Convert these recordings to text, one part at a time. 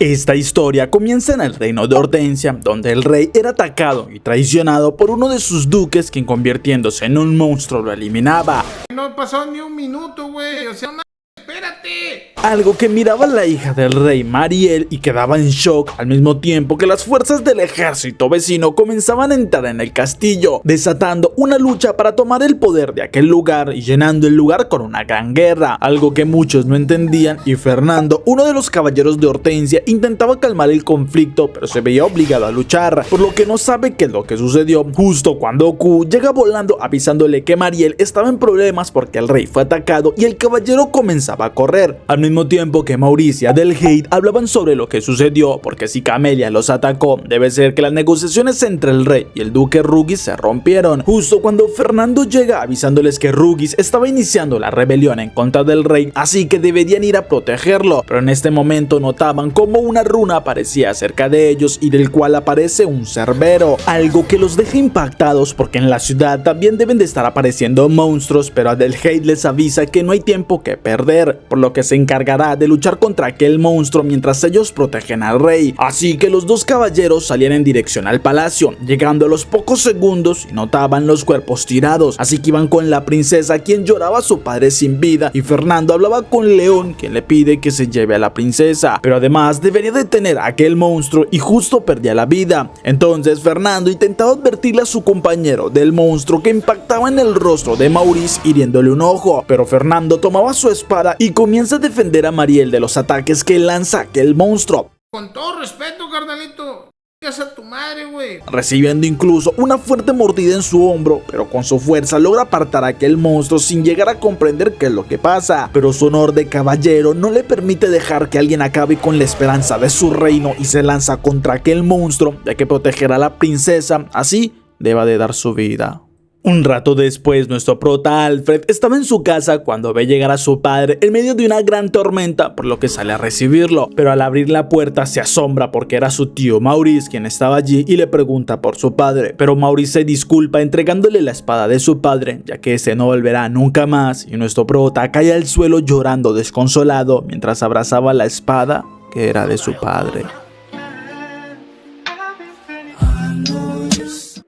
Esta historia comienza en el reino de Hortensia, donde el rey era atacado y traicionado por uno de sus duques, quien convirtiéndose en un monstruo lo eliminaba. No pasó ni un minuto, güey, o sea, espérate. Algo que miraba la hija del rey, Mariel, y quedaba en shock, al mismo tiempo que las fuerzas del ejército vecino comenzaban a entrar en el castillo, desatando una lucha para tomar el poder de aquel lugar y llenando el lugar con una gran guerra, algo que muchos no entendían, y Fernando, uno de los caballeros de Hortensia, intentaba calmar el conflicto, pero se veía obligado a luchar, por lo que no sabe qué es lo que sucedió, justo cuando Q llega volando avisándole que Mariel estaba en problemas porque el rey fue atacado y el caballero comenzaba a correr, al mismo tiempo que Maurice y Adelheid hablaban sobre lo que sucedió, porque si Camelia los atacó, debe ser que las negociaciones entre el rey y el duque Rugis se rompieron, justo cuando Fernando llega avisándoles que Rugis estaba iniciando la rebelión en contra del rey, así que deberían ir a protegerlo, pero en este momento notaban como una runa aparecía cerca de ellos y del cual aparece un cerbero, algo que los deja impactados porque en la ciudad también deben de estar apareciendo monstruos, pero Adelheid les avisa que no hay tiempo que perder, por lo que se encargará de luchar contra aquel monstruo mientras ellos protegen al rey. Así que los dos caballeros salían en dirección al palacio, llegando a los pocos segundos y notaban los cuerpos tirados, así que iban con la princesa, quien lloraba a su padre sin vida, y Fernando hablaba con León, quien le pide que se lleve a la princesa, pero además debería detener a aquel monstruo y justo perdía la vida. Entonces Fernando intentaba advertirle a su compañero del monstruo que impactaba en el rostro de Maurice, hiriéndole un ojo, pero Fernando tomaba su espada y comienza a defender a Mariel de los ataques que lanza aquel monstruo. Con todo respeto, carnalito, digas a tu madre, güey. Recibiendo incluso una fuerte mordida en su hombro, pero con su fuerza logra apartar a aquel monstruo sin llegar a comprender qué es lo que pasa. Pero su honor de caballero no le permite dejar que alguien acabe con la esperanza de su reino y se lanza contra aquel monstruo, ya que protegerá a la princesa, así deba de dar su vida. Un rato después, nuestro prota Alfred estaba en su casa cuando ve llegar a su padre en medio de una gran tormenta, por lo que sale a recibirlo, pero al abrir la puerta se asombra porque era su tío Maurice quien estaba allí y le pregunta por su padre, pero Maurice se disculpa entregándole la espada de su padre, ya que ese no volverá nunca más, y nuestro prota cae al suelo llorando desconsolado mientras abrazaba la espada que era de su padre.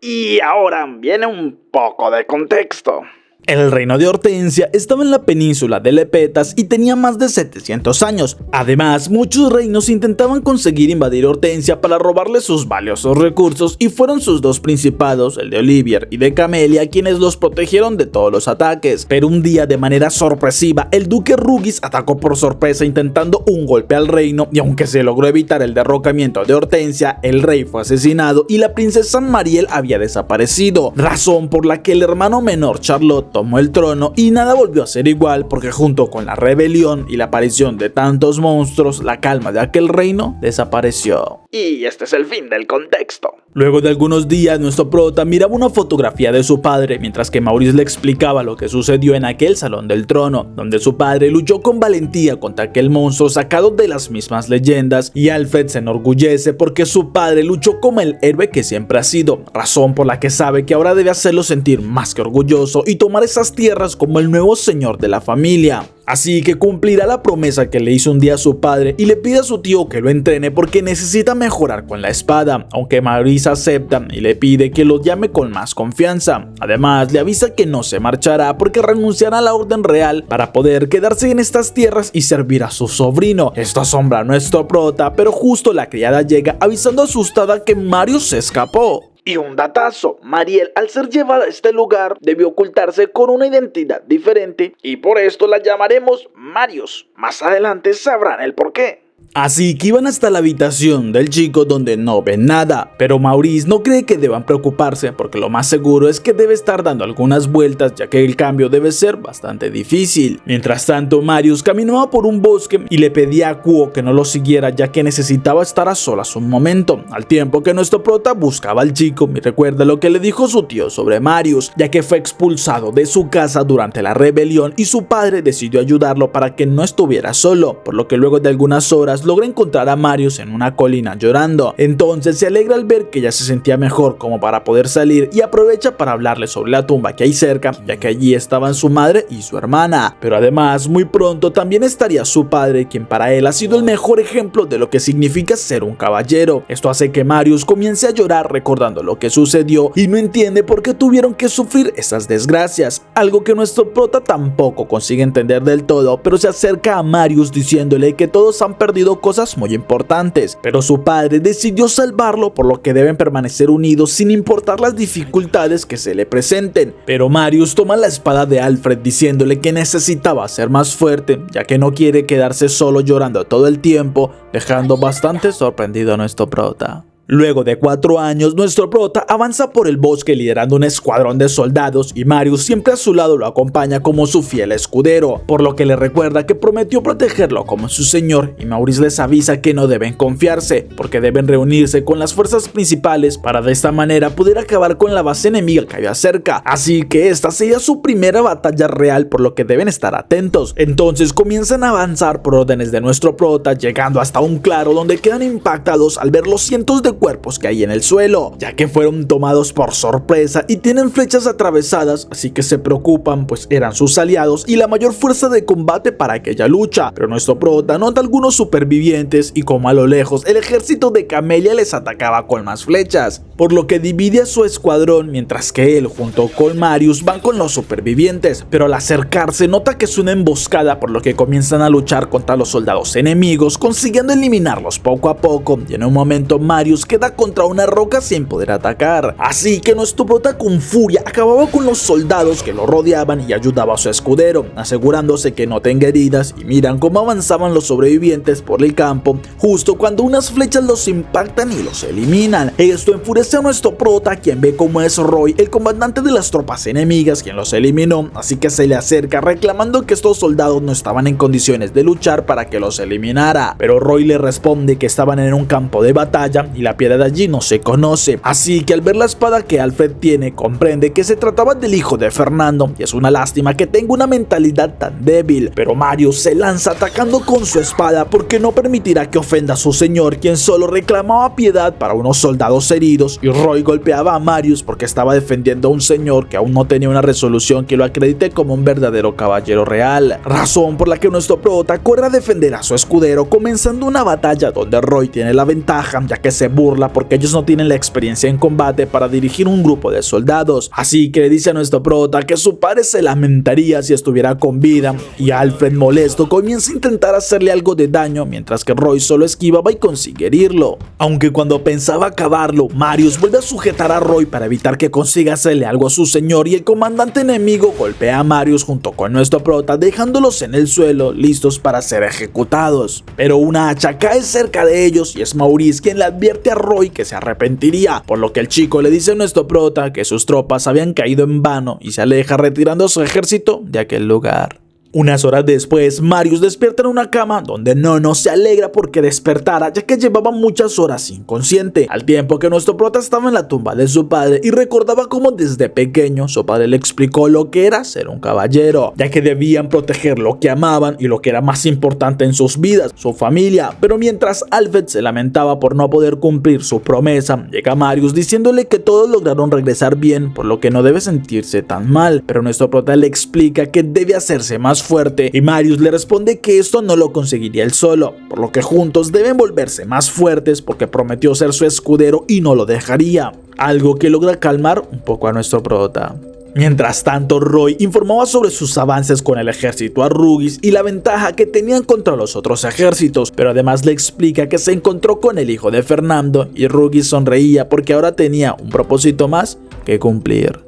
Y ahora viene un poco de contexto. El reino de Hortensia estaba en la península de Lepetas y tenía más de 700 años. Además, muchos reinos intentaban conseguir invadir Hortensia para robarle sus valiosos recursos, y fueron sus dos principados, el de Olivier y de Camelia, quienes los protegieron de todos los ataques. Pero un día, de manera sorpresiva, el duque Rugis atacó por sorpresa intentando un golpe al reino, y aunque se logró evitar el derrocamiento de Hortensia, el rey fue asesinado y la princesa Mariel había desaparecido, razón por la que el hermano menor Charlotte tomó el trono y nada volvió a ser igual, porque junto con la rebelión y la aparición de tantos monstruos, la calma de aquel reino desapareció. Y este es el fin del contexto. Luego de algunos días, nuestro prota miraba una fotografía de su padre, mientras que Maurice le explicaba lo que sucedió en aquel salón del trono, donde su padre luchó con valentía contra aquel monstruo sacado de las mismas leyendas, y Alfred se enorgullece porque su padre luchó como el héroe que siempre ha sido, razón por la que sabe que ahora debe hacerlo sentir más que orgulloso y tomar esas tierras como el nuevo señor de la familia. Así que cumplirá la promesa que le hizo un día a su padre y le pide a su tío que lo entrene porque necesita mejorar con la espada, aunque Maurice acepta y le pide que lo llame con más confianza. Además, le avisa que no se marchará porque renunciará a la orden real para poder quedarse en estas tierras y servir a su sobrino. Esto asombra a nuestro prota, pero justo la criada llega avisando asustada que Marius se escapó. Y un datazo, Mariel, al ser llevada a este lugar, debió ocultarse con una identidad diferente y por esto la llamaremos Marius. Más adelante sabrán el porqué. Así que iban hasta la habitación del chico, donde no ven nada, pero Maurice no cree que deban preocuparse porque lo más seguro es que debe estar dando algunas vueltas, ya que el cambio debe ser bastante difícil. Mientras tanto, Marius caminaba por un bosque y le pedía a Quo que no lo siguiera, ya que necesitaba estar a solas un momento, al tiempo que nuestro prota buscaba al chico y recuerda lo que le dijo su tío sobre Marius, ya que fue expulsado de su casa durante la rebelión y su padre decidió ayudarlo para que no estuviera solo, por lo que luego de algunas horas días logra encontrar a Marius en una colina llorando. Entonces se alegra al ver que ella se sentía mejor como para poder salir y aprovecha para hablarle sobre la tumba que hay cerca, ya que allí estaban su madre y su hermana. Pero además muy pronto también estaría su padre, quien para él ha sido el mejor ejemplo de lo que significa ser un caballero. Esto hace que Marius comience a llorar recordando lo que sucedió y no entiende por qué tuvieron que sufrir esas desgracias, algo que nuestro prota tampoco consigue entender del todo, pero se acerca a Marius diciéndole que todos han perdido cosas muy importantes, pero su padre decidió salvarlo, por lo que deben permanecer unidos sin importar las dificultades que se le presenten. Pero Marius toma la espada de Alfred diciéndole que necesitaba ser más fuerte, ya que no quiere quedarse solo llorando todo el tiempo, dejando bastante sorprendido a nuestro prota. Luego de 4 años, nuestro prota avanza por el bosque liderando un escuadrón de soldados y Marius siempre a su lado lo acompaña como su fiel escudero, por lo que le recuerda que prometió protegerlo como su señor, y Maurice les avisa que no deben confiarse, porque deben reunirse con las fuerzas principales para de esta manera poder acabar con la base enemiga que había cerca, así que esta sería su primera batalla real, por lo que deben estar atentos. Entonces comienzan a avanzar por órdenes de nuestro prota, llegando hasta un claro donde quedan impactados al ver los cientos de cuerpos que hay en el suelo, ya que fueron tomados por sorpresa y tienen flechas atravesadas, así que se preocupan, pues eran sus aliados y la mayor fuerza de combate para aquella lucha. Pero nuestro prota nota algunos supervivientes y como a lo lejos el ejército de Camellia les atacaba con más flechas, por lo que divide a su escuadrón, mientras que él junto con Marius van con los supervivientes, pero al acercarse nota que es una emboscada, por lo que comienzan a luchar contra los soldados enemigos, consiguiendo eliminarlos poco a poco, y en un momento Marius queda contra una roca sin poder atacar, así que nuestro prota con furia acababa con los soldados que lo rodeaban y ayudaba a su escudero, asegurándose que no tenga heridas, y miran cómo avanzaban los sobrevivientes por el campo, justo cuando unas flechas los impactan y los eliminan. Esto enfurece a nuestro prota, quien ve cómo es Roy, el comandante de las tropas enemigas, quien los eliminó, así que se le acerca reclamando que estos soldados no estaban en condiciones de luchar para que los eliminara, pero Roy le responde que estaban en un campo de batalla y la piedra de allí no se conoce, así que al ver la espada que Alfred tiene, comprende que se trataba del hijo de Fernando, y es una lástima que tenga una mentalidad tan débil. Pero Marius se lanza atacando con su espada porque no permitirá que ofenda a su señor, quien solo reclamaba piedad para unos soldados heridos, y Roy golpeaba a Marius porque estaba defendiendo a un señor que aún no tenía una resolución que lo acredite como un verdadero caballero real, razón por la que nuestro prota corre a defender a su escudero, comenzando una batalla donde Roy tiene la ventaja, ya que se burla porque ellos no tienen la experiencia en combate para dirigir un grupo de soldados, así que le dice a nuestro prota que su padre se lamentaría si estuviera con vida, y Alfred, molesto, comienza a intentar hacerle algo de daño, mientras que Roy solo esquivaba y consigue herirlo. Aunque cuando pensaba acabarlo, Marius vuelve a sujetar a Roy para evitar que consiga hacerle algo a su señor, y el comandante enemigo golpea a Marius junto con nuestro prota, dejándolos en el suelo listos para ser ejecutados. Pero una hacha cae cerca de ellos y es Maurice quien le advierte a Roy que se arrepentiría, por lo que el chico le dice a nuestro prota que sus tropas habían caído en vano y se aleja retirando a su ejército de aquel lugar. Unas horas después, Marius despierta en una cama donde Nono se alegra porque despertara, ya que llevaba muchas horas inconsciente, al tiempo que nuestro prota estaba en la tumba de su padre y recordaba cómo desde pequeño su padre le explicó lo que era ser un caballero, ya que debían proteger lo que amaban y lo que era más importante en sus vidas, su familia. Pero mientras Alfred se lamentaba por no poder cumplir su promesa, llega Marius diciéndole que todos lograron regresar bien, por lo que no debe sentirse tan mal, pero nuestro prota le explica que debe hacerse más fuerte, y Marius le responde que esto no lo conseguiría él solo, por lo que juntos deben volverse más fuertes porque prometió ser su escudero y no lo dejaría, algo que logra calmar un poco a nuestro prota. Mientras tanto, Roy informaba sobre sus avances con el ejército a Rugis y la ventaja que tenían contra los otros ejércitos, pero además le explica que se encontró con el hijo de Fernando, y Rugis sonreía porque ahora tenía un propósito más que cumplir.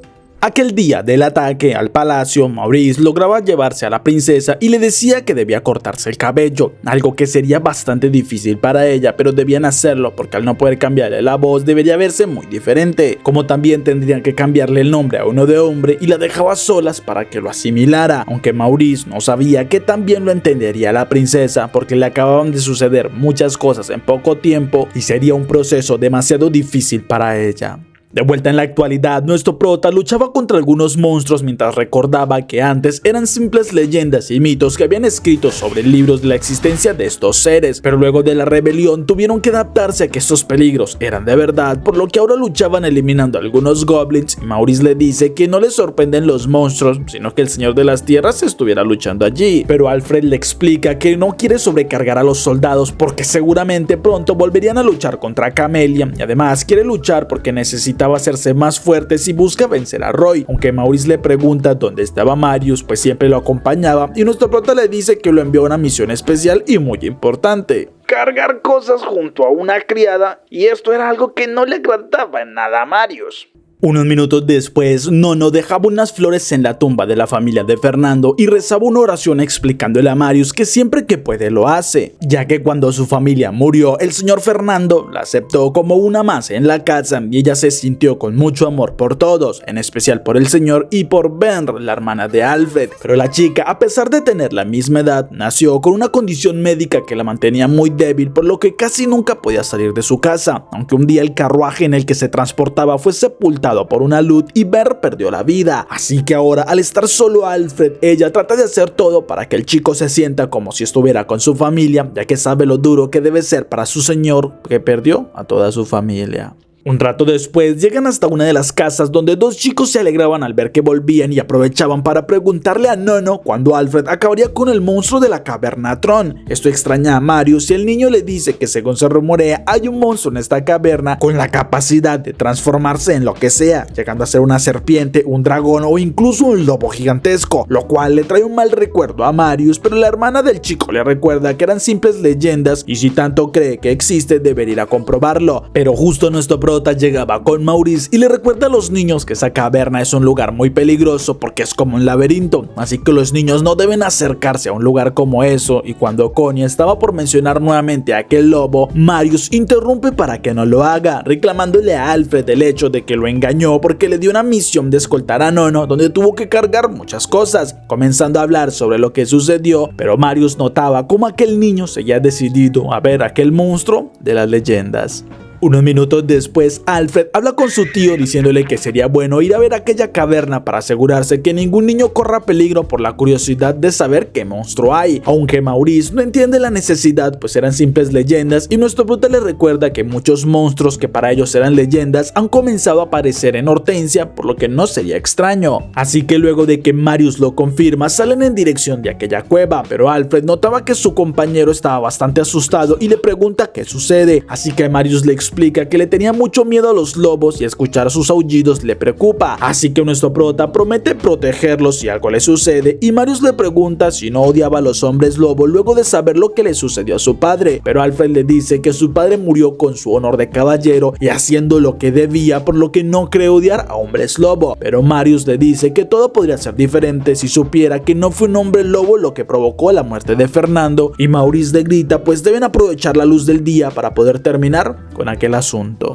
Aquel día del ataque al palacio, Maurice lograba llevarse a la princesa y le decía que debía cortarse el cabello, algo que sería bastante difícil para ella, pero debían hacerlo porque al no poder cambiarle la voz debería verse muy diferente, como también tendrían que cambiarle el nombre a uno de hombre, y la dejaba a solas para que lo asimilara, aunque Maurice no sabía que también lo entendería la princesa porque le acababan de suceder muchas cosas en poco tiempo y sería un proceso demasiado difícil para ella. De vuelta en la actualidad, nuestro prota luchaba contra algunos monstruos mientras recordaba que antes eran simples leyendas y mitos que habían escrito sobre libros de la existencia de estos seres, pero luego de la rebelión tuvieron que adaptarse a que estos peligros eran de verdad, por lo que ahora luchaban eliminando a algunos goblins, y Maurice le dice que no le sorprenden los monstruos, sino que el Señor de las Tierras estuviera luchando allí, pero Alfred le explica que no quiere sobrecargar a los soldados porque seguramente pronto volverían a luchar contra Camellia, y además quiere luchar porque necesita hacerse más fuertes y busca vencer a Roy, aunque Maurice le pregunta dónde estaba Marius, pues siempre lo acompañaba, y nuestro prota le dice que lo envió a una misión especial y muy importante: cargar cosas junto a una criada, y esto era algo que no le agradaba en nada a Marius. Unos minutos después, Nono dejaba unas flores en la tumba de la familia de Fernando y rezaba una oración explicándole a Marius que siempre que puede lo hace, ya que cuando su familia murió, el señor Fernando la aceptó como una más en la casa y ella se sintió con mucho amor por todos, en especial por el señor y por Ben, la hermana de Alfred. Pero la chica, a pesar de tener la misma edad, nació con una condición médica que la mantenía muy débil, por lo que casi nunca podía salir de su casa, aunque un día el carruaje en el que se transportaba fue sepultado por una luz y Ver perdió la vida. Así que ahora, al estar solo Alfred, ella trata de hacer todo para que el chico se sienta como si estuviera con su familia, ya que sabe lo duro que debe ser para su señor que perdió a toda su familia. Un rato después llegan hasta una de las casas donde dos chicos se alegraban al ver que volvían y aprovechaban para preguntarle a Nono cuándo Alfred acabaría con el monstruo de la caverna Tron. Esto extraña a Marius y el niño le dice que según se rumorea hay un monstruo en esta caverna con la capacidad de transformarse en lo que sea, llegando a ser una serpiente, un dragón o incluso un lobo gigantesco, lo cual le trae un mal recuerdo a Marius, pero la hermana del chico le recuerda que eran simples leyendas y si tanto cree que existe debería ir a comprobarlo. Pero justo nuestro llegaba con Maurice y le recuerda a los niños que esa caverna es un lugar muy peligroso porque es como un laberinto, así que los niños no deben acercarse a un lugar como eso, y cuando Connie estaba por mencionar nuevamente a aquel lobo, Marius interrumpe para que no lo haga, reclamándole a Alfred el hecho de que lo engañó porque le dio una misión de escoltar a Nono donde tuvo que cargar muchas cosas, comenzando a hablar sobre lo que sucedió, pero Marius notaba cómo aquel niño seguía decidido a ver aquel monstruo de las leyendas. Unos minutos después, Alfred habla con su tío diciéndole que sería bueno ir a ver aquella caverna para asegurarse que ningún niño corra peligro por la curiosidad de saber qué monstruo hay, aunque Maurice no entiende la necesidad pues eran simples leyendas y nuestro prota le recuerda que muchos monstruos que para ellos eran leyendas han comenzado a aparecer en Hortensia, por lo que no sería extraño. Así que luego de que Marius lo confirma, salen en dirección de aquella cueva, pero Alfred notaba que su compañero estaba bastante asustado y le pregunta qué sucede, así que Marius le explica que le tenía mucho miedo a los lobos y escuchar sus aullidos le preocupa, así que nuestro prota promete protegerlos si algo le sucede, y Marius le pregunta si no odiaba a los hombres lobo luego de saber lo que le sucedió a su padre, pero Alfred le dice que su padre murió con su honor de caballero y haciendo lo que debía, por lo que no cree odiar a hombres lobo, pero Marius le dice que todo podría ser diferente si supiera que no fue un hombre lobo lo que provocó la muerte de Fernando, y Maurice le grita pues deben aprovechar la luz del día para poder terminar con aquel asunto.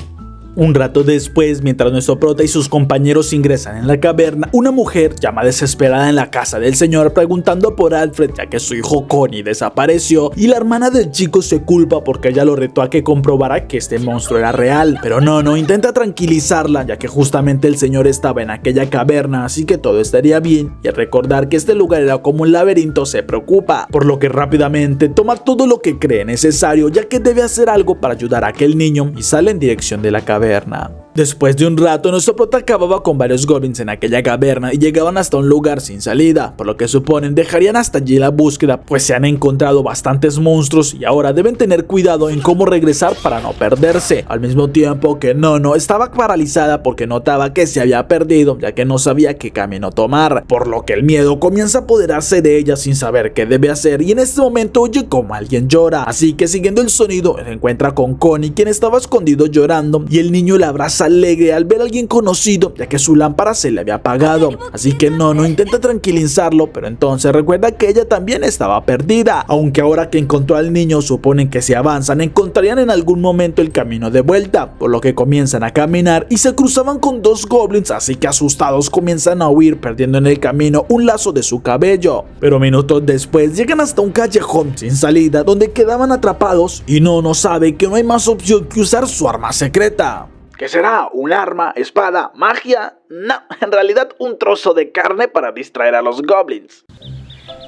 Un rato después, mientras nuestro prota y sus compañeros ingresan en la caverna, una mujer llama desesperada en la casa del señor preguntando por Alfred, ya que su hijo Connie desapareció, y la hermana del chico se culpa porque ella lo retó a que comprobara que este monstruo era real, pero no intenta tranquilizarla, ya que justamente el señor estaba en aquella caverna, así que todo estaría bien, y al recordar que este lugar era como un laberinto se preocupa, por lo que rápidamente toma todo lo que cree necesario, ya que debe hacer algo para ayudar a aquel niño, y sale en dirección de la caverna. Después de un rato, nuestro prota acababa con varios goblins en aquella caverna y llegaban hasta un lugar sin salida, por lo que suponen dejarían hasta allí la búsqueda, pues se han encontrado bastantes monstruos y ahora deben tener cuidado en cómo regresar para no perderse, al mismo tiempo que Nono estaba paralizada porque notaba que se había perdido, ya que no sabía qué camino tomar, por lo que el miedo comienza a apoderarse de ella sin saber qué debe hacer, y en este momento oye como alguien llora, así que siguiendo el sonido se encuentra con Connie, quien estaba escondido llorando, y el niño la abraza alegre al ver a alguien conocido, ya que su lámpara se le había apagado, así que Nono intenta tranquilizarlo, pero entonces recuerda que ella también estaba perdida, aunque ahora que encontró al niño suponen que si avanzan encontrarían en algún momento el camino de vuelta, por lo que comienzan a caminar y se cruzaban con dos goblins, así que asustados comienzan a huir, perdiendo en el camino un lazo de su cabello, pero minutos después llegan hasta un callejón sin salida donde quedaban atrapados y Nono sabe que no hay más opción que usar su arma secreta. ¿Qué será? ¿Un arma? ¿Espada? ¿Magia? No, en realidad un trozo de carne para distraer a los goblins.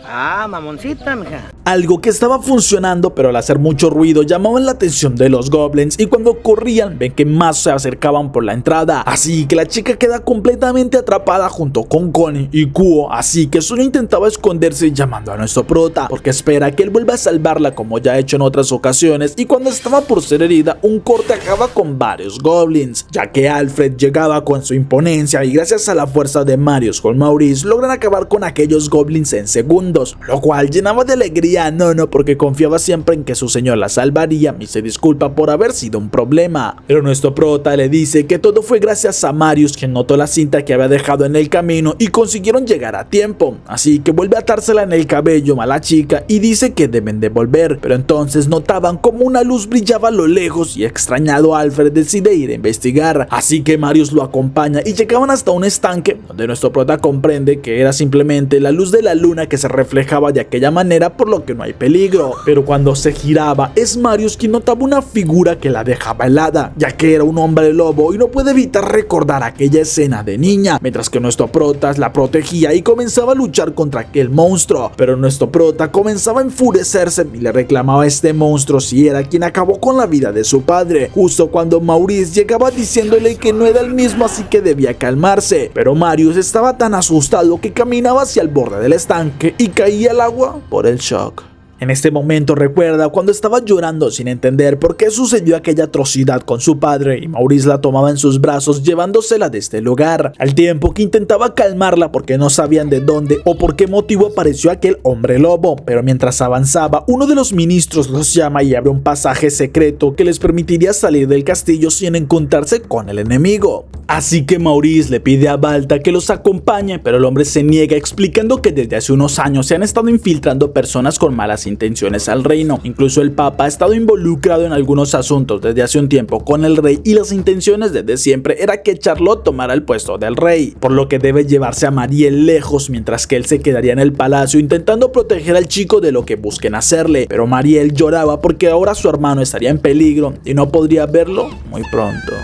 Ah, mamoncita, mija. Algo que estaba funcionando, pero al hacer mucho ruido llamaban la atención de los goblins, y cuando corrían ven que más se acercaban por la entrada, así que la chica queda completamente atrapada junto con Connie y Kuo, así que solo intentaba esconderse llamando a nuestro prota, porque espera que él vuelva a salvarla como ya ha hecho en otras ocasiones, y cuando estaba por ser herida, un corte acaba con varios goblins, ya que Alfred llegaba con su imponencia y gracias a la fuerza de Marius con Maurice logran acabar con aquellos goblins en segundos, lo cual llenaba de alegría a Nono porque confiaba siempre en que su señor la salvaría y se disculpa por haber sido un problema. Pero nuestro prota le dice que todo fue gracias a Marius, quien notó la cinta que había dejado en el camino y consiguieron llegar a tiempo, así que vuelve a atársela en el cabello a la chica y dice que deben de volver, pero entonces notaban como una luz brillaba a lo lejos y extrañado Alfred decide ir a investigar, así que Marius lo acompaña y llegaban hasta un estanque donde nuestro prota comprende que era simplemente la luz de la luna que se reflejaba de aquella manera, por lo que no hay peligro. Pero cuando se giraba es Marius quien notaba una figura que la dejaba helada, ya que era un hombre lobo y no puede evitar recordar aquella escena de niña, mientras que nuestro prota la protegía y comenzaba a luchar contra aquel monstruo. Pero nuestro prota comenzaba a enfurecerse y le reclamaba a este monstruo si era quien acabó con la vida de su padre, justo cuando Maurice llegaba diciéndole que no era el mismo, así que debía calmarse. Pero Marius estaba tan asustado que caminaba hacia el borde del estanque y caía al agua por el shock. En este momento recuerda cuando estaba llorando sin entender por qué sucedió aquella atrocidad con su padre y Maurice la tomaba en sus brazos llevándosela de este lugar, al tiempo que intentaba calmarla porque no sabían de dónde o por qué motivo apareció aquel hombre lobo. Pero mientras avanzaba, uno de los ministros los llama y abre un pasaje secreto que les permitiría salir del castillo sin encontrarse con el enemigo. Así que Maurice le pide a Balta que los acompañe, pero el hombre se niega explicando que desde hace unos años se han estado infiltrando personas con malas intenciones al reino. Incluso el Papa ha estado involucrado en algunos asuntos desde hace un tiempo con el rey y las intenciones desde siempre era que Charlotte tomara el puesto del rey, por lo que debe llevarse a Mariel lejos mientras que él se quedaría en el palacio intentando proteger al chico de lo que busquen hacerle. Pero Mariel lloraba porque ahora su hermano estaría en peligro y no podría verlo muy pronto.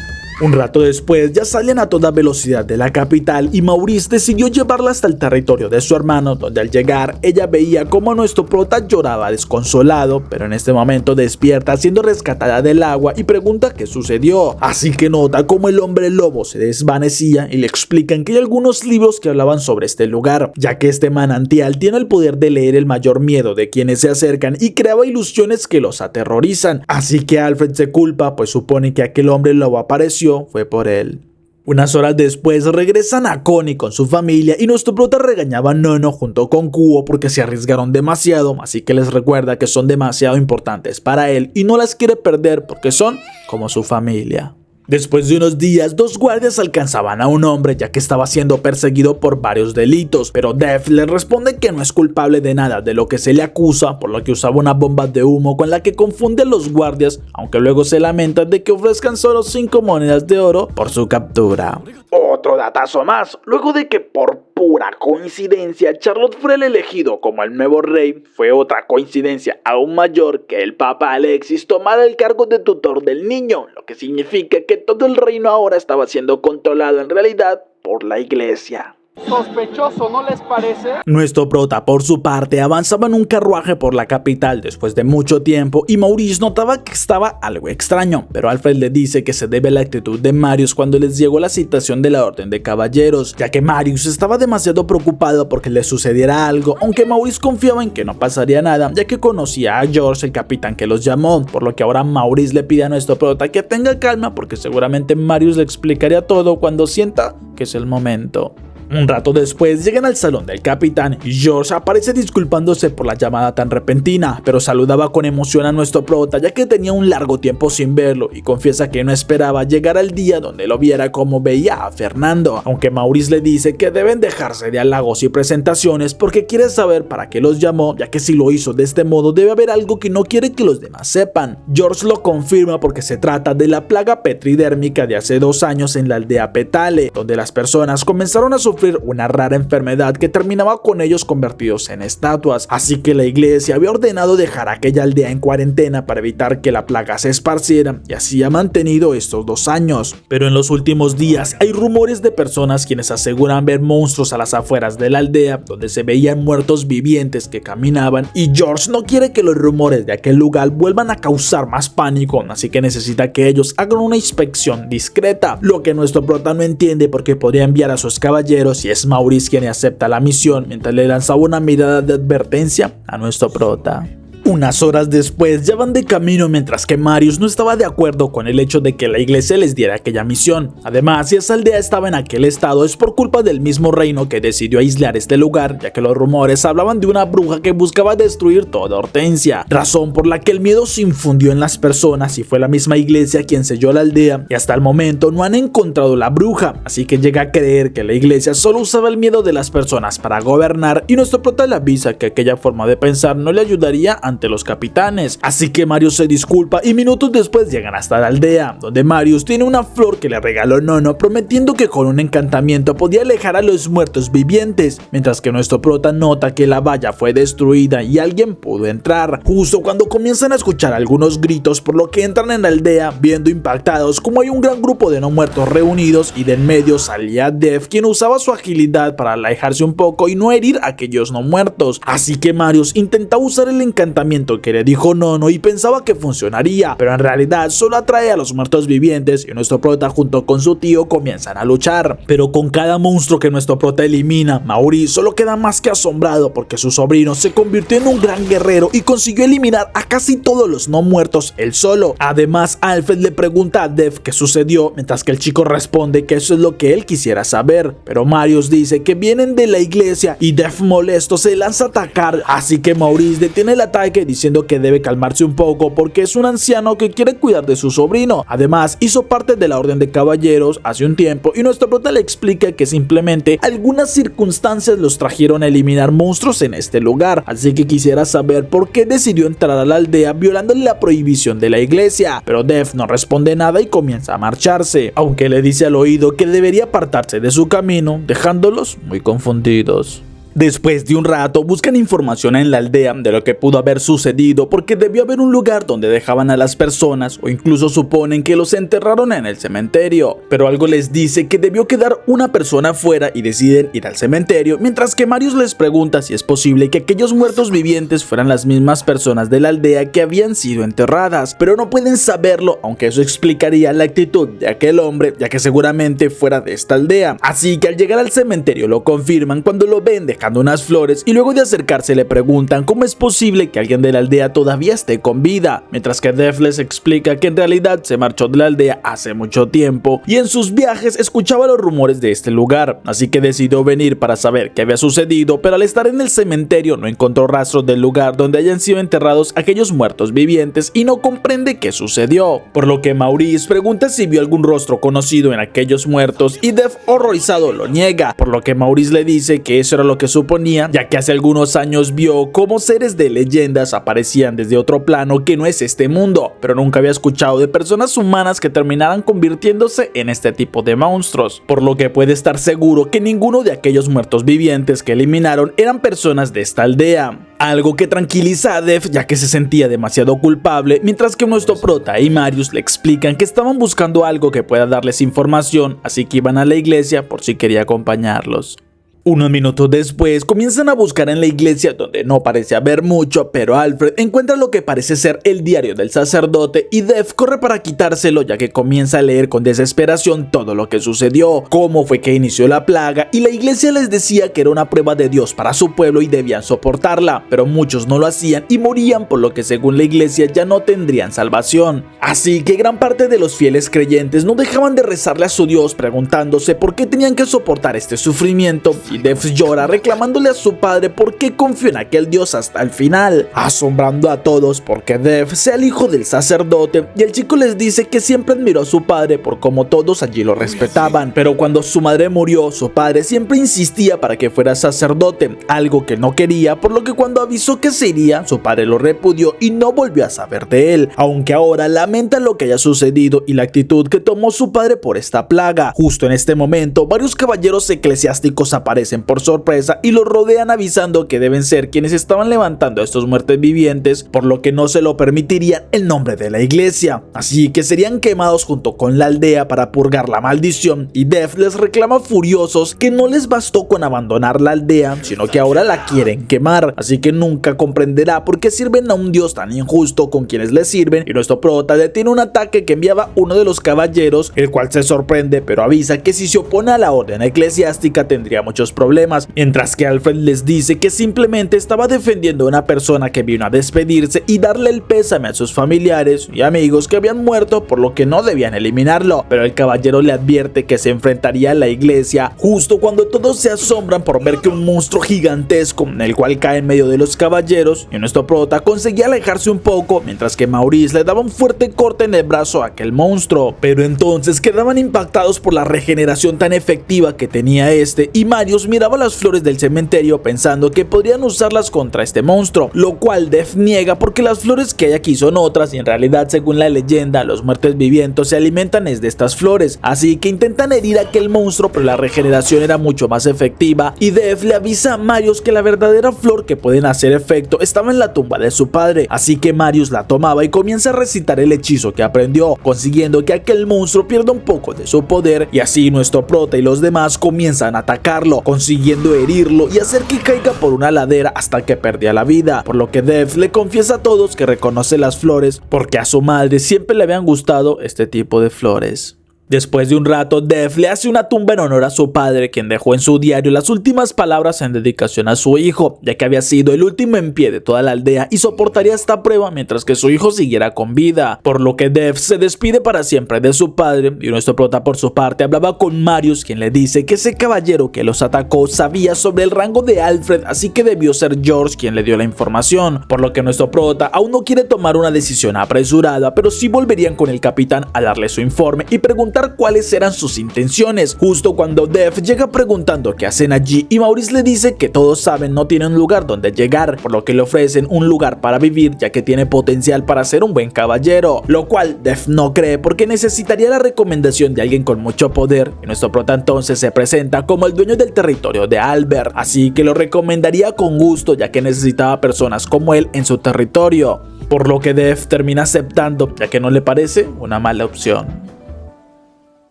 Un rato después ya salen a toda velocidad de la capital y Maurice decidió llevarla hasta el territorio de su hermano, donde al llegar ella veía cómo nuestro prota lloraba desconsolado, pero en este momento despierta siendo rescatada del agua y pregunta qué sucedió, así que nota cómo el hombre lobo se desvanecía y le explican que hay algunos libros que hablaban sobre este lugar, ya que este manantial tiene el poder de leer el mayor miedo de quienes se acercan y creaba ilusiones que los aterrorizan, así que Alfred se culpa pues supone que aquel hombre lobo apareció fue por él. Unas horas después regresan a Connie con su familia y nuestro prota regañaba a Nono junto con Kuo porque se arriesgaron demasiado, así que les recuerda que son demasiado importantes para él y no las quiere perder porque son como su familia. Después de unos días, dos guardias alcanzaban a un hombre ya que estaba siendo perseguido por varios delitos, pero Death le responde que no es culpable de nada de lo que se le acusa, por lo que usaba una bomba de humo con la que confunde a los guardias, aunque luego se lamenta de que ofrezcan solo 5 monedas de oro por su captura. Otro datazo más, luego de que por pura coincidencia Charlotte fuera el elegido como el nuevo rey, fue otra coincidencia aún mayor que el Papa Alexis tomara el cargo de tutor del niño, lo que significa que todo el reino ahora estaba siendo controlado en realidad por la iglesia. Sospechoso, ¿no les parece? Nuestro prota, por su parte, avanzaba en un carruaje por la capital después de mucho tiempo y Maurice notaba que estaba algo extraño, pero Alfred le dice que se debe a la actitud de Marius cuando les llegó la citación de la Orden de Caballeros, ya que Marius estaba demasiado preocupado porque le sucediera algo, aunque Maurice confiaba en que no pasaría nada, ya que conocía a George, el capitán que los llamó, por lo que ahora Maurice le pide a nuestro prota que tenga calma porque seguramente Marius le explicaría todo cuando sienta que es el momento. Un rato después llegan al salón del capitán y George aparece disculpándose por la llamada tan repentina, pero saludaba con emoción a nuestro prota ya que tenía un largo tiempo sin verlo y confiesa que no esperaba llegar al día donde lo viera como veía a Fernando, aunque Maurice le dice que deben dejarse de halagos y presentaciones porque quiere saber para qué los llamó, ya que si lo hizo de este modo debe haber algo que no quiere que los demás sepan. George lo confirma porque se trata de la plaga petridérmica de hace 2 años en la aldea Petale, donde las personas comenzaron a sufrir sufrir una rara enfermedad que terminaba con ellos convertidos en estatuas, así que la iglesia había ordenado dejar aquella aldea en cuarentena para evitar que la plaga se esparciera, y así ha mantenido estos 2 años. Pero en los últimos días hay rumores de personas quienes aseguran ver monstruos a las afueras de la aldea, donde se veían muertos vivientes que caminaban, y George no quiere que los rumores de aquel lugar vuelvan a causar más pánico, así que necesita que ellos hagan una inspección discreta, lo que nuestro prota no entiende porque podría enviar a sus caballeros y es Maurice quien acepta la misión mientras le lanzaba una mirada de advertencia a nuestro prota. Unas horas después ya van de camino mientras que Marius no estaba de acuerdo con el hecho de que la iglesia les diera aquella misión. Además, si esa aldea estaba en aquel estado es por culpa del mismo reino que decidió aislar este lugar, ya que los rumores hablaban de una bruja que buscaba destruir toda Hortensia, razón por la que el miedo se infundió en las personas y fue la misma iglesia quien selló la aldea, y hasta el momento no han encontrado la bruja, así que llega a creer que la iglesia solo usaba el miedo de las personas para gobernar, y nuestro prota le avisa que aquella forma de pensar no le ayudaría ante los capitanes, así que Marius se disculpa y minutos después llegan hasta la aldea, donde Marius tiene una flor que le regaló Nono, prometiendo que con un encantamiento podía alejar a los muertos vivientes, mientras que nuestro prota nota que la valla fue destruida y alguien pudo entrar, justo cuando comienzan a escuchar algunos gritos, por lo que entran en la aldea viendo impactados como hay un gran grupo de no muertos reunidos, y de en medio salía Dev, quien usaba su agilidad para alejarse un poco y no herir a aquellos no muertos, así que Marius intenta usar el encantamiento que le dijo Nono y pensaba que funcionaría, pero en realidad solo atrae a los muertos vivientes, y nuestro prota junto con su tío comienzan a luchar. Pero con cada monstruo que nuestro prota elimina, Maurice solo queda más que asombrado porque su sobrino se convirtió en un gran guerrero y consiguió eliminar a casi todos los no muertos él solo. Además, Alfred le pregunta a Dev qué sucedió, mientras que el chico responde que eso es lo que él quisiera saber, pero Marius dice que vienen de la iglesia y Dev molesto se lanza a atacar, así que Maurice detiene el ataque diciendo que debe calmarse un poco porque es un anciano que quiere cuidar de su sobrino. Además, hizo parte de la orden de caballeros hace un tiempo y nuestro prota le explica que simplemente algunas circunstancias los trajeron a eliminar monstruos en este lugar, así que quisiera saber por qué decidió entrar a la aldea violándole la prohibición de la iglesia, pero Dev no responde nada y comienza a marcharse, aunque le dice al oído que debería apartarse de su camino, dejándolos muy confundidos. Después de un rato buscan información en la aldea de lo que pudo haber sucedido, porque debió haber un lugar donde dejaban a las personas, o incluso suponen que los enterraron en el cementerio, pero algo les dice que debió quedar una persona afuera y deciden ir al cementerio, mientras que Marius les pregunta si es posible que aquellos muertos vivientes fueran las mismas personas de la aldea que habían sido enterradas, pero no pueden saberlo, aunque eso explicaría la actitud de aquel hombre, ya que seguramente fuera de esta aldea. Así que al llegar al cementerio lo confirman cuando lo ven dejando unas flores, y luego de acercarse le preguntan cómo es posible que alguien de la aldea todavía esté con vida, mientras que Dev les explica que en realidad se marchó de la aldea hace mucho tiempo y en sus viajes escuchaba los rumores de este lugar, así que decidió venir para saber qué había sucedido, pero al estar en el cementerio no encontró rastros del lugar donde hayan sido enterrados aquellos muertos vivientes y no comprende qué sucedió, por lo que Maurice pregunta si vio algún rostro conocido en aquellos muertos y Dev horrorizado lo niega, por lo que Maurice le dice que eso era lo que suponía, ya que hace algunos años vio cómo seres de leyendas aparecían desde otro plano que no es este mundo, pero nunca había escuchado de personas humanas que terminaran convirtiéndose en este tipo de monstruos, por lo que puede estar seguro que ninguno de aquellos muertos vivientes que eliminaron eran personas de esta aldea. Algo que tranquiliza a Dev, ya que se sentía demasiado culpable, mientras que nuestro prota y Marius le explican que estaban buscando algo que pueda darles información, así que iban a la iglesia por si quería acompañarlos. Unos minutos después comienzan a buscar en la iglesia, donde no parece haber mucho, pero Alfred encuentra lo que parece ser el diario del sacerdote y Dev corre para quitárselo, ya que comienza a leer con desesperación todo lo que sucedió, cómo fue que inició la plaga, y la iglesia les decía que era una prueba de Dios para su pueblo y debían soportarla, pero muchos no lo hacían y morían, por lo que según la iglesia ya no tendrían salvación. Así que gran parte de los fieles creyentes no dejaban de rezarle a su Dios preguntándose por qué tenían que soportar este sufrimiento, y y Dev llora reclamándole a su padre por qué confió en aquel dios hasta el final, asombrando a todos porque Dev sea el hijo del sacerdote, y el chico les dice que siempre admiró a su padre por cómo todos allí lo respetaban, pero cuando su madre murió, su padre siempre insistía para que fuera sacerdote, algo que no quería, por lo que cuando avisó que se iría, su padre lo repudió y no volvió a saber de él, aunque ahora lamenta lo que haya sucedido y la actitud que tomó su padre por esta plaga. Justo en este momento, varios caballeros eclesiásticos aparecen por sorpresa y los rodean avisando que deben ser quienes estaban levantando a estos muertos vivientes, por lo que no se lo permitirían en nombre de la iglesia, así que serían quemados junto con la aldea para purgar la maldición, y Dev les reclama furiosos que no les bastó con abandonar la aldea, sino que ahora la quieren quemar, así que nunca comprenderá por qué sirven a un dios tan injusto con quienes le sirven, y nuestro prota detiene un ataque que enviaba uno de los caballeros, el cual se sorprende pero avisa que si se opone a la orden eclesiástica tendría muchos problemas, mientras que Alfred les dice que simplemente estaba defendiendo a una persona que vino a despedirse y darle el pésame a sus familiares y amigos que habían muerto, por lo que no debían eliminarlo, pero el caballero le advierte que se enfrentaría a la iglesia justo cuando todos se asombran por ver que un monstruo gigantesco, en el cual cae en medio de los caballeros, y nuestro prota conseguía alejarse un poco, mientras que Maurice le daba un fuerte corte en el brazo a aquel monstruo, pero entonces quedaban impactados por la regeneración tan efectiva que tenía este, y Marius miraba las flores del cementerio pensando que podrían usarlas contra este monstruo, lo cual Dev niega porque las flores que hay aquí son otras, y en realidad, según la leyenda, los muertos vivientes se alimentan de estas flores, así que intentan herir a aquel monstruo, pero la regeneración era mucho más efectiva, y Dev le avisa a Marius que la verdadera flor que pueden hacer efecto estaba en la tumba de su padre, así que Marius la tomaba y comienza a recitar el hechizo que aprendió, consiguiendo que aquel monstruo pierda un poco de su poder, y así nuestro prota y los demás comienzan a atacarlo, consiguiendo herirlo y hacer que caiga por una ladera hasta que perdía la vida, por lo que Dev le confiesa a todos que reconoce las flores porque a su madre siempre le habían gustado este tipo de flores. Después de un rato, Dev le hace una tumba en honor a su padre, quien dejó en su diario las últimas palabras en dedicación a su hijo, ya que había sido el último en pie de toda la aldea y soportaría esta prueba mientras que su hijo siguiera con vida, por lo que Dev se despide para siempre de su padre, y nuestro prota por su parte hablaba con Marius, quien le dice que ese caballero que los atacó sabía sobre el rango de Alfred, así que debió ser George quien le dio la información, por lo que nuestro prota aún no quiere tomar una decisión apresurada, pero sí volverían con el capitán a darle su informe y preguntar cuáles eran sus intenciones, justo cuando Dev llega preguntando qué hacen allí, y Maurice le dice que todos saben no tiene un lugar donde llegar, por lo que le ofrecen un lugar para vivir ya que tiene potencial para ser un buen caballero, lo cual Dev no cree porque necesitaría la recomendación de alguien con mucho poder, y nuestro prota entonces se presenta como el dueño del territorio de Albert, así que lo recomendaría con gusto ya que necesitaba personas como él en su territorio, por lo que Dev termina aceptando ya que no le parece una mala opción.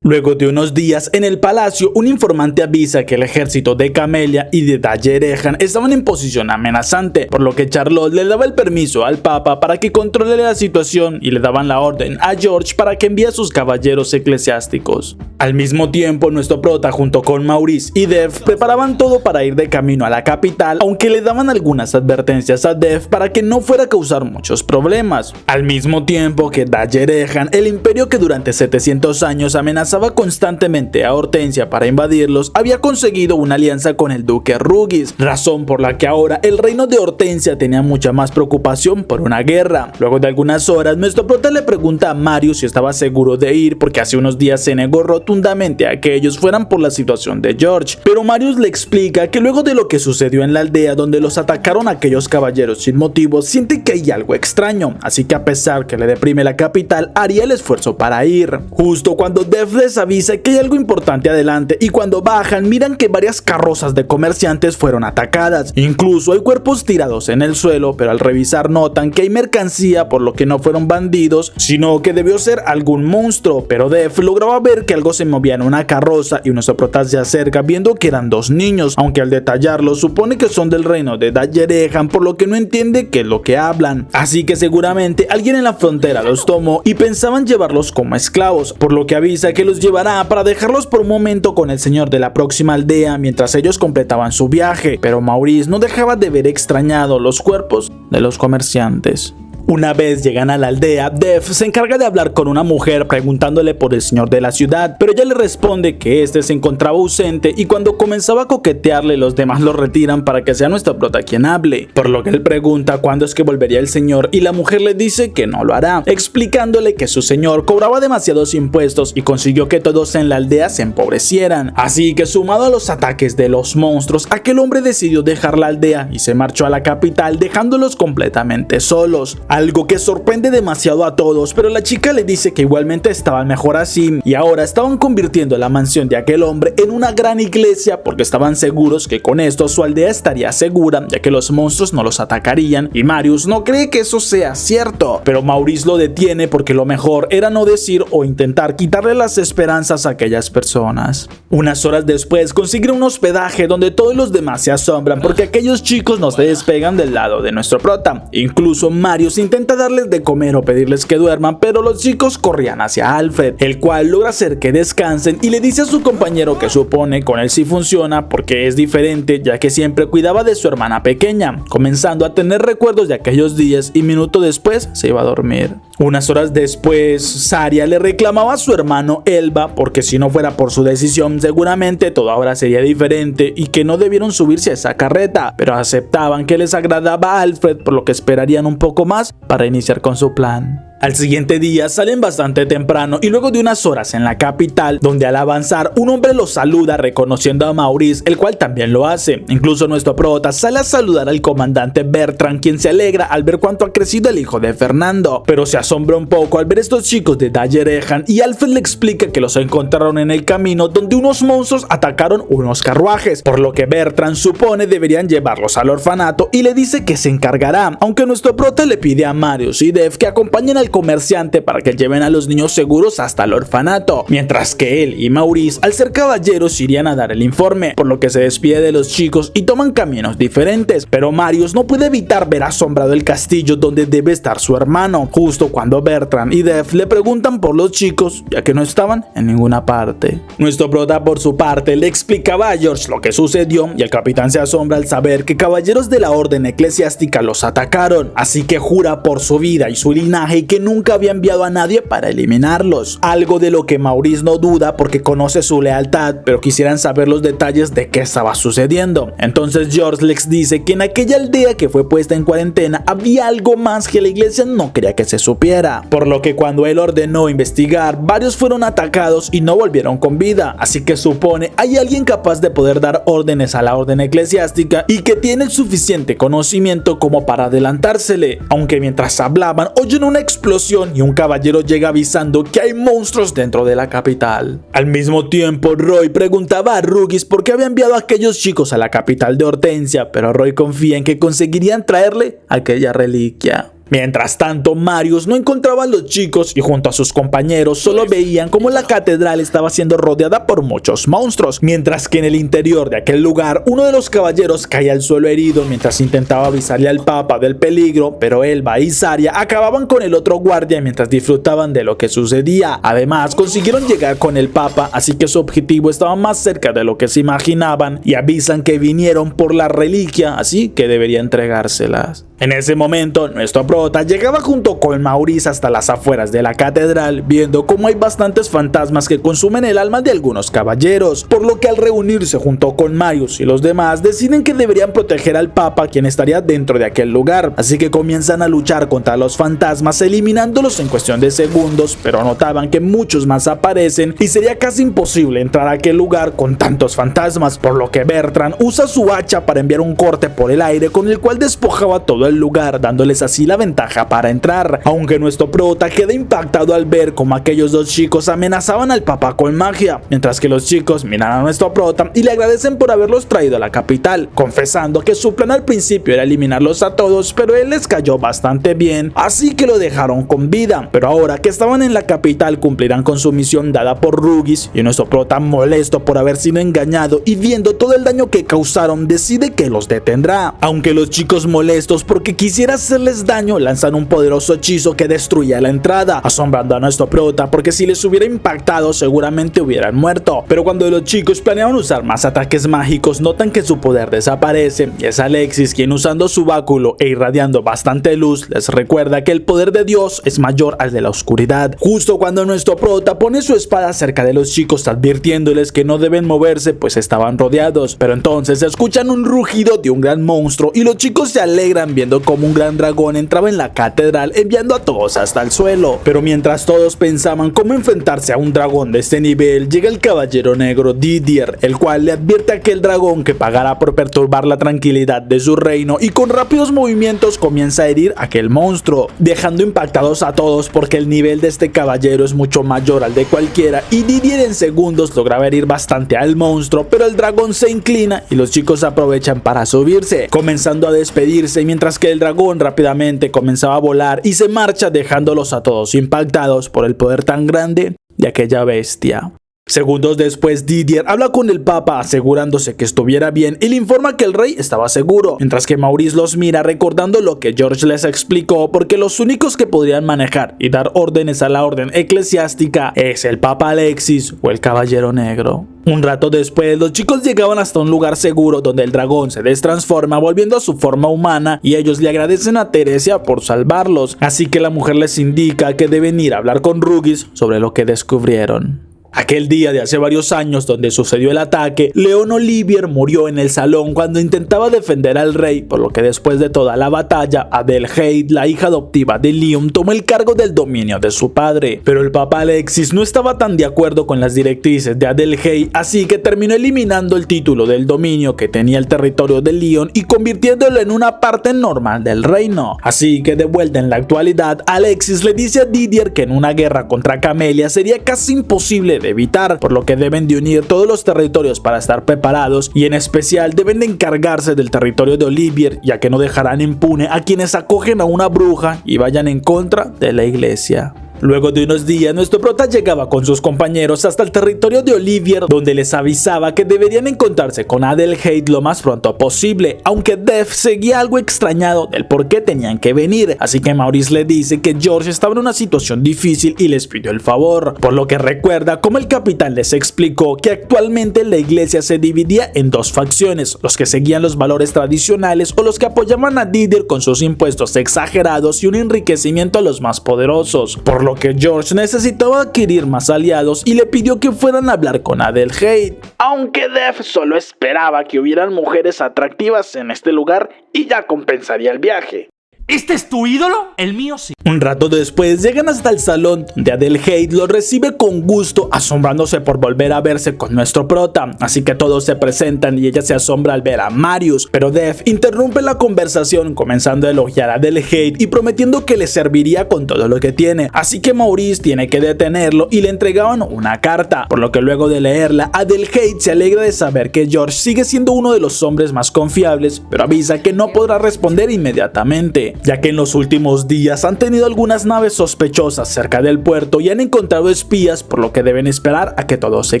Luego de unos días en el palacio, un informante avisa que el ejército de Camelia y de Dallerejan estaban en posición amenazante, por lo que Charlotte le daba el permiso al Papa para que controle la situación y le daban la orden a George para que envíe a sus caballeros eclesiásticos. Al mismo tiempo, nuestro prota junto con Maurice y Dev preparaban todo para ir de camino a la capital, aunque le daban algunas advertencias a Dev para que no fuera a causar muchos problemas. Al mismo tiempo que Dallerejan, el imperio que durante 700 años amenazaba constantemente a Hortensia para invadirlos, había conseguido una alianza con el duque Rugis, razón por la que ahora el reino de Hortensia tenía mucha más preocupación por una guerra. Luego de algunas horas, nuestro prota le pregunta a Marius si estaba seguro de ir porque hace unos días se negó rotundamente a que ellos fueran por la situación de George, pero Marius le explica que luego de lo que sucedió en la aldea donde los atacaron aquellos caballeros sin motivo, siente que hay algo extraño, así que a pesar que le deprime la capital, haría el esfuerzo para ir. Justo cuando Dev les avisa que hay algo importante adelante, y cuando bajan miran que varias carrozas de comerciantes fueron atacadas, incluso hay cuerpos tirados en el suelo, pero al revisar notan que hay mercancía, por lo que no fueron bandidos, sino que debió ser algún monstruo, pero Dev lograba ver que algo se movía en una carroza y nuestro prota se acerca viendo que eran dos niños, aunque al detallarlo supone que son del reino de Dallerejan, por lo que no entiende qué es lo que hablan, así que seguramente alguien en la frontera los tomó y pensaban llevarlos como esclavos, por lo que avisa que los llevará para dejarlos por un momento con el señor de la próxima aldea mientras ellos completaban su viaje, pero Maurice no dejaba de ver extrañado los cuerpos de los comerciantes. Una vez llegan a la aldea, Dev se encarga de hablar con una mujer preguntándole por el señor de la ciudad, pero ella le responde que este se encontraba ausente y cuando comenzaba a coquetearle los demás lo retiran para que sea nuestro prota quien hable, por lo que él pregunta cuándo es que volvería el señor y la mujer le dice que no lo hará, explicándole que su señor cobraba demasiados impuestos y consiguió que todos en la aldea se empobrecieran, así que sumado a los ataques de los monstruos, aquel hombre decidió dejar la aldea y se marchó a la capital dejándolos completamente solos. Algo que sorprende demasiado a todos, pero la chica le dice que igualmente estaban mejor así y ahora estaban convirtiendo la mansión de aquel hombre en una gran iglesia porque estaban seguros que con esto su aldea estaría segura ya que los monstruos no los atacarían y Marius no cree que eso sea cierto, pero Maurice lo detiene porque lo mejor era no decir o intentar quitarle las esperanzas a aquellas personas. Unas horas después consiguen un hospedaje donde todos los demás se asombran porque aquellos chicos no se despegan del lado de nuestro prota, incluso Marius intenta darles de comer o pedirles que duerman, pero los chicos corrían hacia Alfred, el cual logra hacer que descansen y le dice a su compañero que supone con él sí funciona porque es diferente ya que siempre cuidaba de su hermana pequeña, comenzando a tener recuerdos de aquellos días y minuto después se iba a dormir. Unas horas después, Saria le reclamaba a su hermano Elba porque si no fuera por su decisión seguramente todo ahora sería diferente y que no debieron subirse a esa carreta, pero aceptaban que les agradaba a Alfred por lo que esperarían un poco más para iniciar con su plan. Al siguiente día salen bastante temprano y luego de unas horas en la capital, donde al avanzar un hombre los saluda reconociendo a Maurice, el cual también lo hace. Incluso nuestro prota sale a saludar al comandante Bertrand, quien se alegra al ver cuánto ha crecido el hijo de Fernando, pero se asombra un poco al ver estos chicos de Dallerehan y Alfred le explica que los encontraron en el camino donde unos monstruos atacaron unos carruajes, por lo que Bertrand supone deberían llevarlos al orfanato y le dice que se encargará, aunque nuestro prota le pide a Marius y Dev que acompañen al comerciante para que lleven a los niños seguros hasta el orfanato, mientras que él y Maurice, al ser caballeros, irían a dar el informe, por lo que se despide de los chicos y toman caminos diferentes, pero Marius no puede evitar ver asombrado el castillo donde debe estar su hermano, justo cuando Bertrand y Dev le preguntan por los chicos, ya que no estaban en ninguna parte. Nuestro prota por su parte le explicaba a George lo que sucedió y el capitán se asombra al saber que caballeros de la orden eclesiástica los atacaron, así que jura por su vida y su linaje que nunca había enviado a nadie para eliminarlos, algo de lo que Maurice no duda porque conoce su lealtad, pero quisieran saber los detalles de qué estaba sucediendo. Entonces George les dice que en aquella aldea que fue puesta en cuarentena había algo más que la iglesia no quería que se supiera, por lo que cuando él ordenó investigar, varios fueron atacados y no volvieron con vida, así que supone hay alguien capaz de poder dar órdenes a la orden eclesiástica y que tiene el suficiente conocimiento como para adelantársele, aunque mientras hablaban oyen una explosión y un caballero llega avisando que hay monstruos dentro de la capital. Al mismo tiempo, Roy preguntaba a Ruggis por qué había enviado a aquellos chicos a la capital de Hortensia, pero Roy confía en que conseguirían traerle aquella reliquia. Mientras tanto, Marius no encontraba a los chicos y junto a sus compañeros solo veían cómo la catedral estaba siendo rodeada por muchos monstruos, mientras que en el interior de aquel lugar uno de los caballeros caía al suelo herido mientras intentaba avisarle al papa del peligro, pero Elba y Saria acababan con el otro guardia mientras disfrutaban de lo que sucedía. Además, consiguieron llegar con el papa, así que su objetivo estaba más cerca de lo que se imaginaban y avisan que vinieron por la reliquia, así que debería entregárselas. En ese momento, nuestro prota llegaba junto con Maurice hasta las afueras de la catedral, viendo cómo hay bastantes fantasmas que consumen el alma de algunos caballeros, por lo que al reunirse junto con Marius y los demás, deciden que deberían proteger al papa, quien estaría dentro de aquel lugar, así que comienzan a luchar contra los fantasmas, eliminándolos en cuestión de segundos, pero notaban que muchos más aparecen y sería casi imposible entrar a aquel lugar con tantos fantasmas, por lo que Bertrand usa su hacha para enviar un corte por el aire con el cual despojaba todo el lugar, dándoles así la ventaja para entrar, aunque nuestro prota queda impactado al ver como aquellos dos chicos amenazaban al papa con magia, mientras que los chicos miran a nuestro prota y le agradecen por haberlos traído a la capital, confesando que su plan al principio era eliminarlos a todos, pero él les cayó bastante bien, así que lo dejaron con vida, pero ahora que estaban en la capital cumplirán con su misión dada por Ruggis, y nuestro prota, molesto por haber sido engañado y viendo todo el daño que causaron, decide que los detendrá, aunque los chicos molestos porque quisiera hacerles daño reino lanzan un poderoso hechizo que destruía la entrada, asombrando a nuestro prota porque si les hubiera impactado seguramente hubieran muerto. Pero cuando los chicos planeaban usar más ataques mágicos, notan que su poder desaparece y es Alexis quien, usando su báculo e irradiando bastante luz, les recuerda que el poder de Dios es mayor al de la oscuridad. Justo cuando nuestro prota pone su espada cerca de los chicos advirtiéndoles que no deben moverse pues estaban rodeados, pero entonces escuchan un rugido de un gran monstruo y los chicos se alegran viendo como un gran dragón entraba en la catedral enviando a todos hasta el suelo. Pero mientras todos pensaban cómo enfrentarse a un dragón de este nivel, llega el caballero negro Didier, el cual le advierte a aquel dragón que pagará por perturbar la tranquilidad de su reino y con rápidos movimientos comienza a herir a aquel monstruo, dejando impactados a todos porque el nivel de este caballero es mucho mayor al de cualquiera y Didier en segundos lograba herir bastante al monstruo, pero el dragón se inclina y los chicos aprovechan para subirse, comenzando a despedirse mientras que el dragón rápidamente comenzaba a volar y se marcha dejándolos a todos impactados por el poder tan grande de aquella bestia. Segundos después, Didier habla con el Papa asegurándose que estuviera bien y le informa que el rey estaba seguro, mientras que Maurice los mira recordando lo que George les explicó porque los únicos que podrían manejar y dar órdenes a la orden eclesiástica es el Papa Alexis o el Caballero Negro. Un rato después, los chicos llegaban hasta un lugar seguro donde el dragón se destransforma volviendo a su forma humana y ellos le agradecen a Teresia por salvarlos, así que la mujer les indica que deben ir a hablar con Rugis sobre lo que descubrieron. Aquel día de hace varios años donde sucedió el ataque, Leon Olivier murió en el salón cuando intentaba defender al rey, por lo que después de toda la batalla, Adelheid, la hija adoptiva de Leon, tomó el cargo del dominio de su padre. Pero el Papa Alexis no estaba tan de acuerdo con las directrices de Adelheid, así que terminó eliminando el título del dominio que tenía el territorio de Leon y convirtiéndolo en una parte normal del reino. Así que de vuelta en la actualidad, Alexis le dice a Didier que en una guerra contra Camelia sería casi imposible de evitar, por lo que deben de unir todos los territorios para estar preparados y en especial deben de encargarse del territorio de Olivier, ya que no dejarán impune a quienes acogen a una bruja y vayan en contra de la iglesia. Luego de unos días, nuestro prota llegaba con sus compañeros hasta el territorio de Olivier, donde les avisaba que deberían encontrarse con Adelheid lo más pronto posible, aunque Def seguía algo extrañado del por qué tenían que venir, así que Maurice le dice que George estaba en una situación difícil y les pidió el favor, por lo que recuerda cómo el capitán les explicó que actualmente la iglesia se dividía en dos facciones, los que seguían los valores tradicionales o los que apoyaban a Didier con sus impuestos exagerados y un enriquecimiento a los más poderosos, por lo que George necesitaba adquirir más aliados y le pidió que fueran a hablar con Adelheid. Aunque Def solo esperaba que hubieran mujeres atractivas en este lugar y ya compensaría el viaje. ¿Este es tu ídolo? El mío sí. Un rato después llegan hasta el salón donde Adelheid lo recibe con gusto, asombrándose por volver a verse con nuestro prota, así que todos se presentan y ella se asombra al ver a Marius, pero Def interrumpe la conversación comenzando a elogiar a Adelheid y prometiendo que le serviría con todo lo que tiene, así que Maurice tiene que detenerlo y le entregaban una carta, por lo que luego de leerla, Adelheid se alegra de saber que George sigue siendo uno de los hombres más confiables, pero avisa que no podrá responder inmediatamente, ya que en los últimos días han tenido algunas naves sospechosas cerca del puerto y han encontrado espías, por lo que deben esperar a que todo se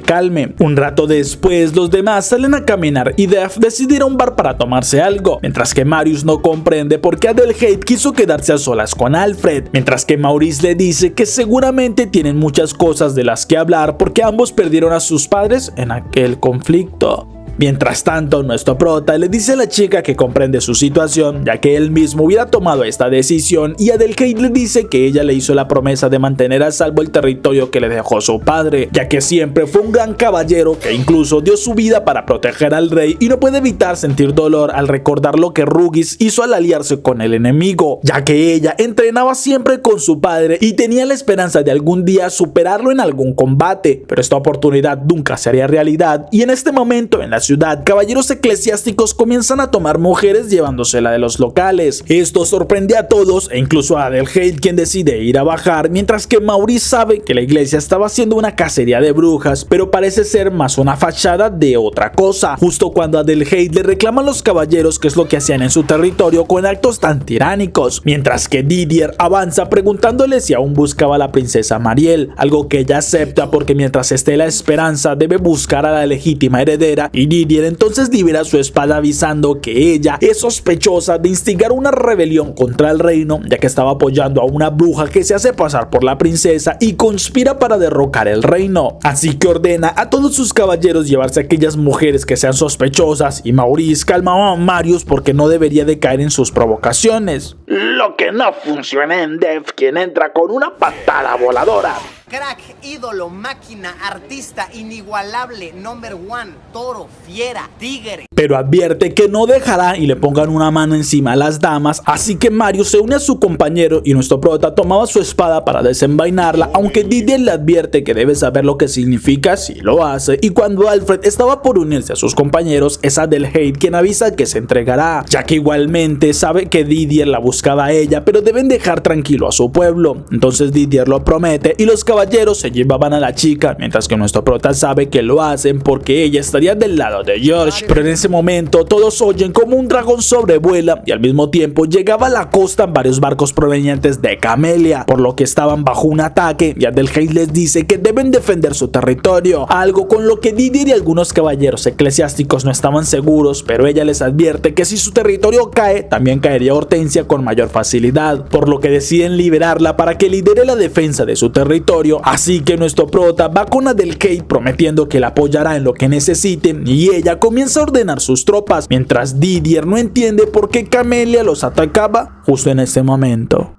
calme. Un rato después, los demás salen a caminar y Def decide ir a un bar para tomarse algo, mientras que Marius no comprende por qué Adelheid quiso quedarse a solas con Alfred, mientras que Maurice le dice que seguramente tienen muchas cosas de las que hablar porque ambos perdieron a sus padres en aquel conflicto. Mientras tanto, nuestro prota le dice a la chica que comprende su situación, ya que él mismo hubiera tomado esta decisión, y Adelheid le dice que ella le hizo la promesa de mantener a salvo el territorio que le dejó su padre, ya que siempre fue un gran caballero que incluso dio su vida para proteger al rey y no puede evitar sentir dolor al recordar lo que Rugis hizo al aliarse con el enemigo, ya que ella entrenaba siempre con su padre y tenía la esperanza de algún día superarlo en algún combate, pero esta oportunidad nunca sería realidad y en este momento en la ciudad, caballeros eclesiásticos comienzan a tomar mujeres llevándosela de los locales. Esto sorprende a todos e incluso a Adelheid, quien decide ir a bajar, mientras que Maurice sabe que la iglesia estaba haciendo una cacería de brujas, pero parece ser más una fachada de otra cosa, justo cuando Adelheid le reclama a los caballeros qué es lo que hacían en su territorio con actos tan tiránicos, mientras que Didier avanza preguntándole si aún buscaba a la princesa Mariel, algo que ella acepta porque mientras esté la esperanza debe buscar a la legítima heredera, y Didier entonces libera su espada avisando que ella es sospechosa de instigar una rebelión contra el reino, ya que estaba apoyando a una bruja que se hace pasar por la princesa y conspira para derrocar el reino. Así que ordena a todos sus caballeros llevarse a aquellas mujeres que sean sospechosas y Maurice calma a Marius porque no debería de caer en sus provocaciones. Lo que no funciona en Def, quien entra con una patada voladora. Crack, ídolo, máquina, artista, inigualable, number one, toro, fiera, tigre. Pero advierte que no dejará y le pongan una mano encima a las damas, así que Marius se une a su compañero y nuestro prota tomaba su espada para desenvainarla, aunque Didier le advierte que debe saber lo que significa si lo hace, y cuando Alfred estaba por unirse a sus compañeros, es Adelheid quien avisa que se entregará, ya que igualmente sabe que Didier la buscaba a ella, pero deben dejar tranquilo a su pueblo. Entonces Didier lo promete y los caballeros se llevaban a la chica, mientras que nuestro prota sabe que lo hacen porque ella estaría del lado de George. Pero en ese momento todos oyen como un dragón sobrevuela y al mismo tiempo llegaba a la costa varios barcos provenientes de Camellia, por lo que estaban bajo un ataque y Adelheid les dice que deben defender su territorio, algo con lo que Didier y algunos caballeros eclesiásticos no estaban seguros, pero ella les advierte que si su territorio cae, también caería Hortensia con mayor facilidad, por lo que deciden liberarla para que lidere la defensa de su territorio. Así que nuestro prota va con Adelheid prometiendo que la apoyará en lo que necesiten y ella comienza a ordenar sus tropas, mientras Didier no entiende por qué Camellia los atacaba justo en ese momento.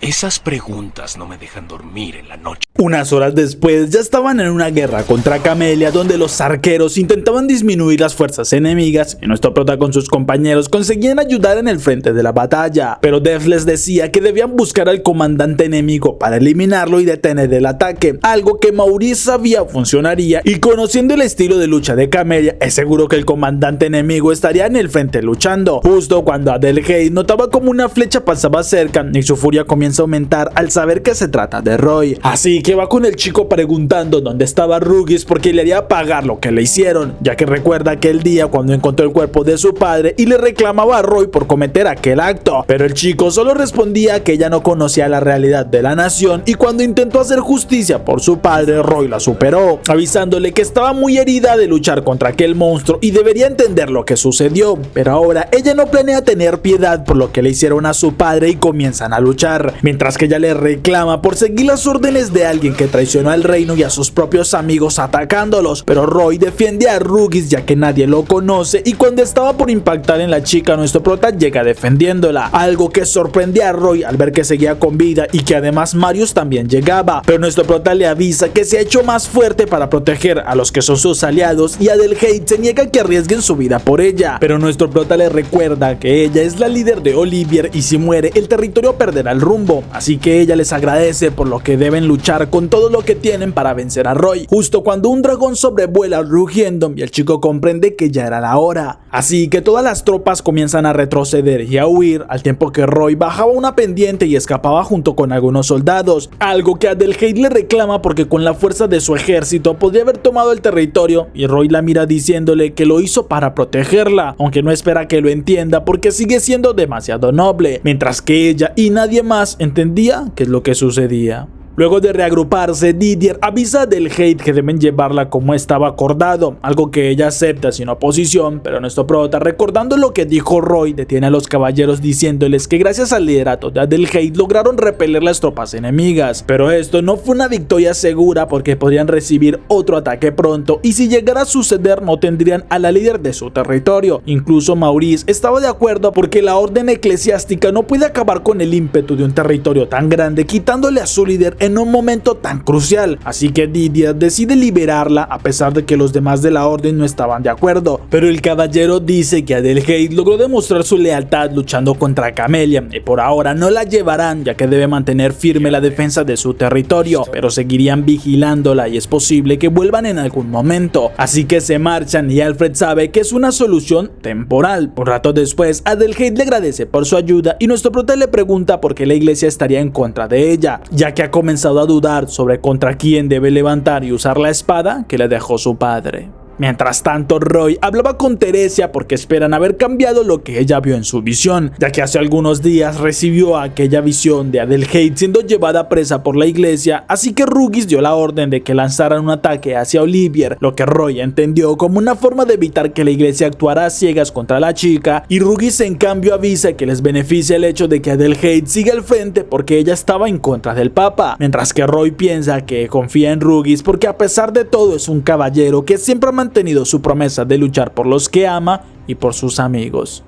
Esas preguntas no me dejan dormir en la noche. Unas horas después ya estaban en una guerra contra Camellia donde los arqueros intentaban disminuir las fuerzas enemigas y nuestro prota con sus compañeros conseguían ayudar en el frente de la batalla, pero Def les decía que debían buscar al comandante enemigo para eliminarlo y detener el ataque, algo que Maurice sabía funcionaría, y conociendo el estilo de lucha de Camellia es seguro que el comandante enemigo estaría en el frente luchando, justo cuando Adelheid notaba como una flecha pasaba cerca y su furia comienza a aumentar al saber que se trata de Roy, así que va con el chico preguntando dónde estaba Rugis porque le haría pagar lo que le hicieron, ya que recuerda aquel día cuando encontró el cuerpo de su padre y le reclamaba a Roy por cometer aquel acto, pero el chico solo respondía que ella no conocía la realidad de la nación y cuando intentó hacer justicia por su padre, Roy la superó, avisándole que estaba muy herida de luchar contra aquel monstruo y debería entender lo que sucedió, pero ahora ella no planea tener piedad por lo que le hicieron a su padre y comienzan a luchar, mientras que ella le reclama por seguir las órdenes de alguien que traicionó al reino y a sus propios amigos atacándolos, pero Roy defiende a Rugis ya que nadie lo conoce y cuando estaba por impactar en la chica nuestro prota llega defendiéndola, algo que sorprende a Roy al ver que seguía con vida y que además Marius también llegaba, pero nuestro prota le avisa que se ha hecho más fuerte para proteger a los que son sus aliados y Adelheid se niega a que arriesguen su vida por ella, pero nuestro prota le recuerda que ella es la líder de Olivier y si muere el territorio perderá el rumbo, así que ella les agradece por lo que deben luchar con todo lo que tienen para vencer a Roy, justo cuando un dragón sobrevuela rugiendo y el chico comprende que ya era la hora, así que todas las tropas comienzan a retroceder y a huir al tiempo que Roy bajaba una pendiente y escapaba junto con algunos soldados, algo que Adelheid le reclama porque con la fuerza de su ejército podría haber tomado el territorio y Roy la mira diciéndole que lo hizo para protegerla, aunque no espera que lo entienda porque sigue siendo demasiado noble, mientras que ella y nadie más entendía qué es lo que sucedía. Luego de reagruparse, Didier avisa a Adelheid que deben llevarla como estaba acordado, algo que ella acepta sin oposición, pero nuestro prota, recordando lo que dijo Roy, detiene a los caballeros diciéndoles que gracias al liderato de Adelheid lograron repeler las tropas enemigas, pero esto no fue una victoria segura porque podrían recibir otro ataque pronto y si llegara a suceder no tendrían a la líder de su territorio. Incluso Maurice estaba de acuerdo porque la orden eclesiástica no puede acabar con el ímpetu de un territorio tan grande quitándole a su líder en un momento tan crucial, así que Didier decide liberarla a pesar de que los demás de la orden no estaban de acuerdo, pero el caballero dice que Adelheid logró demostrar su lealtad luchando contra Camellia y por ahora no la llevarán ya que debe mantener firme la defensa de su territorio, pero seguirían vigilándola y es posible que vuelvan en algún momento, así que se marchan y Alfred sabe que es una solución temporal. Un rato después Adelheid le agradece por su ayuda y nuestro prota le pregunta por qué la iglesia estaría en contra de ella, ya que ha comenzado a dudar sobre contra quién debe levantar y usar la espada que le dejó su padre. Mientras tanto, Roy hablaba con Teresia porque esperan haber cambiado lo que ella vio en su visión, ya que hace algunos días recibió aquella visión de Adelheid siendo llevada presa por la iglesia, así que Ruggis dio la orden de que lanzaran un ataque hacia Olivier, lo que Roy entendió como una forma de evitar que la iglesia actuara a ciegas contra la chica, y Ruggis en cambio avisa que les beneficia el hecho de que Adelheid siga al frente porque ella estaba en contra del Papa, mientras que Roy piensa que confía en Ruggis porque a pesar de todo es un caballero que siempre ha mantenido su promesa de luchar por los que ama y por sus amigos.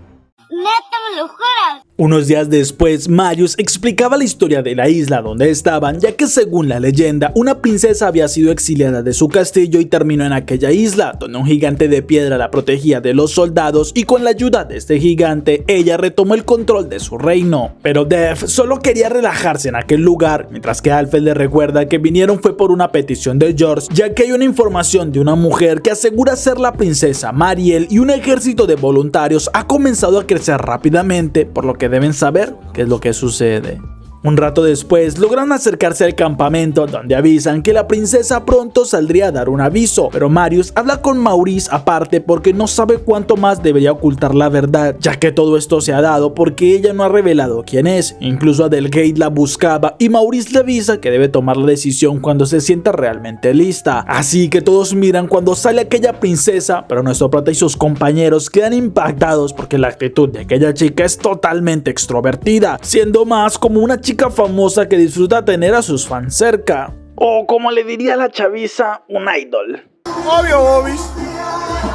¡Neta, me lo juras! Unos días después, Marius explicaba la historia de la isla donde estaban, ya que según la leyenda, una princesa había sido exiliada de su castillo y terminó en aquella isla, donde un gigante de piedra la protegía de los soldados y con la ayuda de este gigante, ella retomó el control de su reino. Pero Dev solo quería relajarse en aquel lugar, mientras que Alfred le recuerda que vinieron fue por una petición de George, ya que hay una información de una mujer que asegura ser la princesa Mariel y un ejército de voluntarios ha comenzado a crecer rápidamente, por lo que deben saber qué es lo que sucede. Un rato después logran acercarse al campamento donde avisan que la princesa pronto saldría a dar un aviso, pero Marius habla con Maurice aparte porque no sabe cuánto más debería ocultar la verdad, ya que todo esto se ha dado porque ella no ha revelado quién es. Incluso Adelheid la buscaba y Maurice le avisa que debe tomar la decisión cuando se sienta realmente lista. Así que todos miran cuando sale aquella princesa, pero nuestro prota y sus compañeros quedan impactados porque la actitud de aquella chica es totalmente extrovertida, siendo más como una chica famosa que disfruta tener a sus fans cerca. O como le diría la chaviza, un idol. Obvio, Bobis.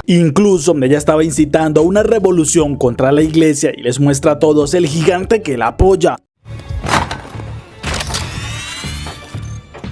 Incluso ella estaba incitando a una revolución contra la iglesia y les muestra a todos el gigante que la apoya.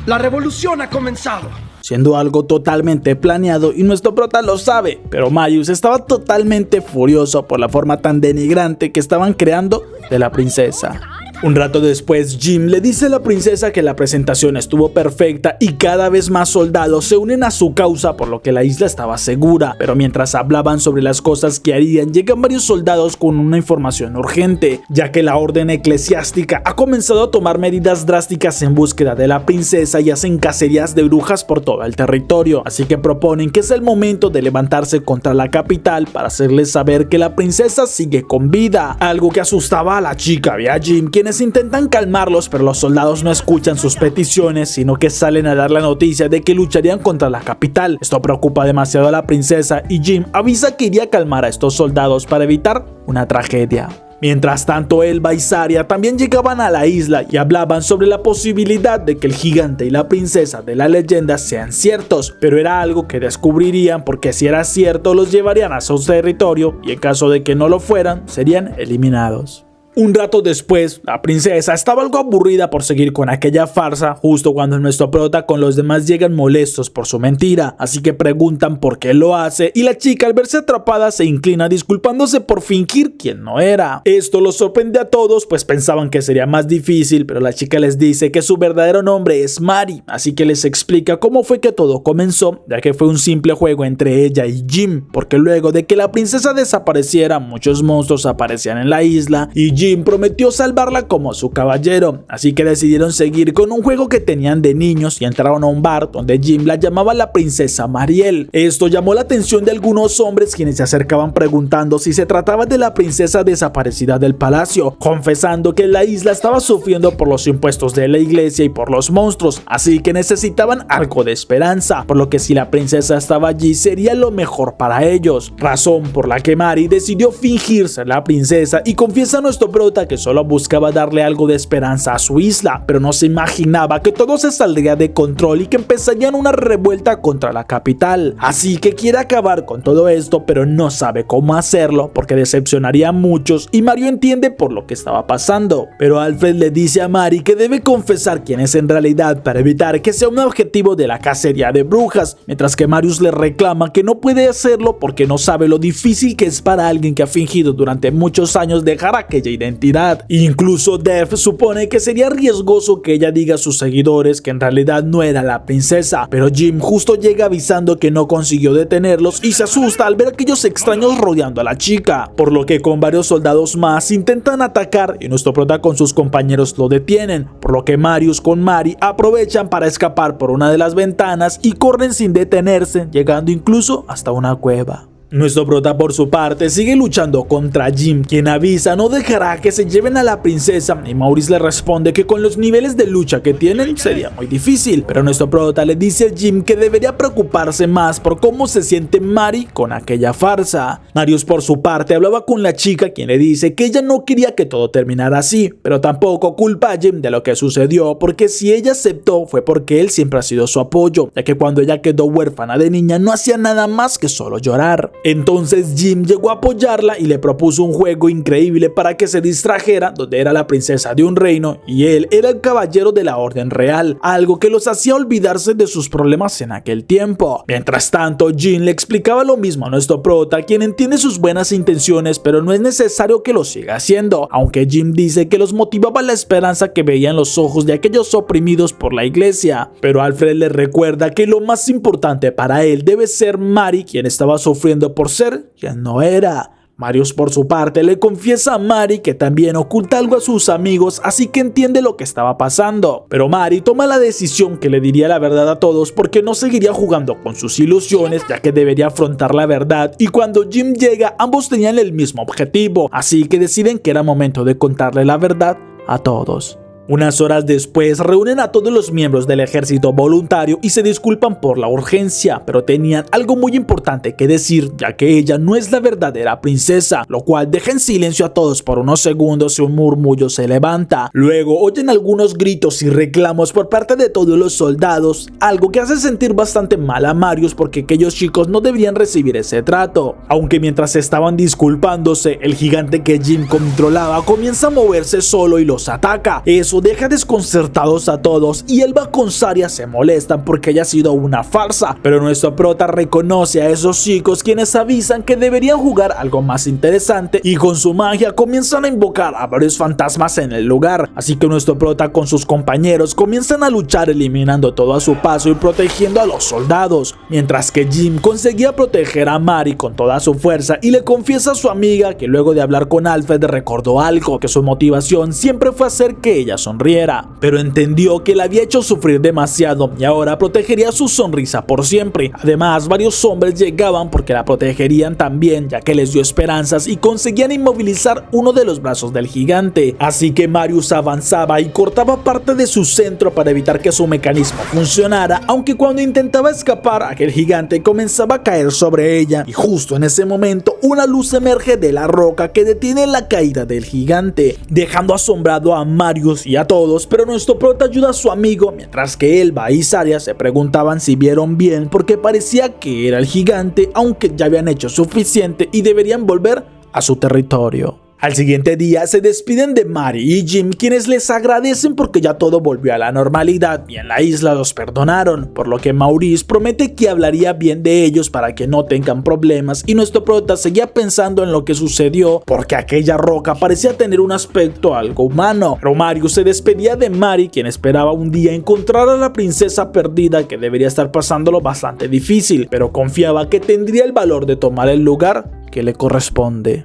La revolución ha comenzado. Siendo algo totalmente planeado y nuestro prota lo sabe, pero Marius estaba totalmente furioso por la forma tan denigrante que estaban creando de la princesa. Un rato después, Jim le dice a la princesa que la presentación estuvo perfecta y cada vez más soldados se unen a su causa, por lo que la isla estaba segura. Pero mientras hablaban sobre las cosas que harían, llegan varios soldados con una información urgente, ya que la orden eclesiástica ha comenzado a tomar medidas drásticas en búsqueda de la princesa y hacen cacerías de brujas por todo el territorio. Así que proponen que es el momento de levantarse contra la capital para hacerles saber que la princesa sigue con vida, algo que asustaba a la chica y a Jim, quienes intentan calmarlos, pero los soldados no escuchan sus peticiones, sino que salen a dar la noticia de que lucharían contra la capital. Esto preocupa demasiado a la princesa y Jim avisa que iría a calmar a estos soldados para evitar una tragedia. Mientras tanto, Elba y Saria también llegaban a la isla y hablaban sobre la posibilidad de que el gigante y la princesa de la leyenda sean ciertos, pero era algo que descubrirían porque si era cierto los llevarían a su territorio y en caso de que no lo fueran, serían eliminados. Un rato después, la princesa estaba algo aburrida por seguir con aquella farsa, justo cuando nuestro prota con los demás llegan molestos por su mentira, así que preguntan por qué lo hace y la chica al verse atrapada se inclina disculpándose por fingir quien no era. Esto los sorprende a todos pues pensaban que sería más difícil, pero la chica les dice que su verdadero nombre es Mari, así que les explica cómo fue que todo comenzó, ya que fue un simple juego entre ella y Jim, porque luego de que la princesa desapareciera, muchos monstruos aparecían en la isla y Jim prometió salvarla como su caballero, así que decidieron seguir con un juego que tenían de niños y entraron a un bar donde Jim la llamaba la princesa Mariel. Esto llamó la atención de algunos hombres quienes se acercaban preguntando si se trataba de la princesa desaparecida del palacio, confesando que la isla estaba sufriendo por los impuestos de la iglesia y por los monstruos, así que necesitaban algo de esperanza, por lo que si la princesa estaba allí sería lo mejor para ellos, razón por la que Mari decidió fingir ser la princesa y confiesa a nuestro prota que solo buscaba darle algo de esperanza a su isla, pero no se imaginaba que todo se saldría de control y que empezarían una revuelta contra la capital. Así que quiere acabar con todo esto, pero no sabe cómo hacerlo porque decepcionaría a muchos y Mario entiende por lo que estaba pasando. Pero Alfred le dice a Mari que debe confesar quién es en realidad para evitar que sea un objetivo de la cacería de brujas, mientras que Marius le reclama que no puede hacerlo porque no sabe lo difícil que es para alguien que ha fingido durante muchos años dejar aquella identidad. identidad. Incluso Dev supone que sería riesgoso que ella diga a sus seguidores que en realidad no era la princesa, pero Jim justo llega avisando que no consiguió detenerlos y se asusta al ver a aquellos extraños rodeando a la chica, por lo que con varios soldados más intentan atacar y nuestro prota con sus compañeros lo detienen, por lo que Marius con Mari aprovechan para escapar por una de las ventanas y corren sin detenerse, llegando incluso hasta una cueva. Nuestro prota por su parte sigue luchando contra Jim, quien avisa no dejará que se lleven a la princesa, y Maurice le responde que con los niveles de lucha que tienen sería muy difícil, pero nuestro prota le dice a Jim que debería preocuparse más por cómo se siente Mari con aquella farsa. Marius por su parte hablaba con la chica, quien le dice que ella no quería que todo terminara así, pero tampoco culpa a Jim de lo que sucedió, porque si ella aceptó fue porque él siempre ha sido su apoyo, ya que cuando ella quedó huérfana de niña no hacía nada más que solo llorar. Entonces Jim llegó a apoyarla y le propuso un juego increíble para que se distrajera, donde era la princesa de un reino y él era el caballero de la orden real, algo que los hacía olvidarse de sus problemas en aquel tiempo. Mientras tanto, Jim le explicaba lo mismo a nuestro prota, quien entiende sus buenas intenciones, pero no es necesario que lo siga haciendo, aunque Jim dice que los motivaba la esperanza que veía en los ojos de aquellos oprimidos por la iglesia. Pero Alfred le recuerda que lo más importante para él debe ser Mari, quien estaba sufriendo por ser quien no era. Marius por su parte le confiesa a Mari que también oculta algo a sus amigos, así que entiende lo que estaba pasando. Pero Mari toma la decisión que le diría la verdad a todos porque no seguiría jugando con sus ilusiones, ya que debería afrontar la verdad, y cuando Jim llega ambos tenían el mismo objetivo, así que deciden que era momento de contarle la verdad a todos. Unas horas después reúnen a todos los miembros del ejército voluntario y se disculpan por la urgencia, pero tenían algo muy importante que decir, ya que ella no es la verdadera princesa, lo cual deja en silencio a todos por unos segundos y un murmullo se levanta. Luego oyen algunos gritos y reclamos por parte de todos los soldados, algo que hace sentir bastante mal a Marius porque aquellos chicos no deberían recibir ese trato. Aunque mientras estaban disculpándose, el gigante que Jim controlaba comienza a moverse solo y los ataca. Eso deja desconcertados a todos y Elba con Saria se molestan porque haya sido una farsa, pero nuestro prota reconoce a esos chicos, quienes avisan que deberían jugar algo más interesante, y con su magia comienzan a invocar a varios fantasmas en el lugar, así que nuestro prota con sus compañeros comienzan a luchar eliminando todo a su paso y protegiendo a los soldados, mientras que Jim conseguía proteger a Mari con toda su fuerza y le confiesa a su amiga que luego de hablar con Alfred recordó algo, que su motivación siempre fue hacer que ella sonriera, pero entendió que la había hecho sufrir demasiado y ahora protegería su sonrisa por siempre. Además, varios hombres llegaban porque la protegerían también, ya que les dio esperanzas y conseguían inmovilizar uno de los brazos del gigante. Así que Marius avanzaba y cortaba parte de su centro para evitar que su mecanismo funcionara, aunque cuando intentaba escapar, aquel gigante comenzaba a caer sobre ella, y justo en ese momento una luz emerge de la roca que detiene la caída del gigante, dejando asombrado a Marius y a todos, pero nuestro prota ayuda a su amigo, mientras que Elba y Saria se preguntaban si vieron bien porque parecía que era el gigante, aunque ya habían hecho suficiente y deberían volver a su territorio. Al siguiente día se despiden de Mari y Jim, quienes les agradecen porque ya todo volvió a la normalidad y en la isla los perdonaron, por lo que Maurice promete que hablaría bien de ellos para que no tengan problemas, y nuestro prota seguía pensando en lo que sucedió porque aquella roca parecía tener un aspecto algo humano. Pero Marius se despedía de Mari, quien esperaba un día encontrar a la princesa perdida, que debería estar pasándolo bastante difícil, pero confiaba que tendría el valor de tomar el lugar que le corresponde.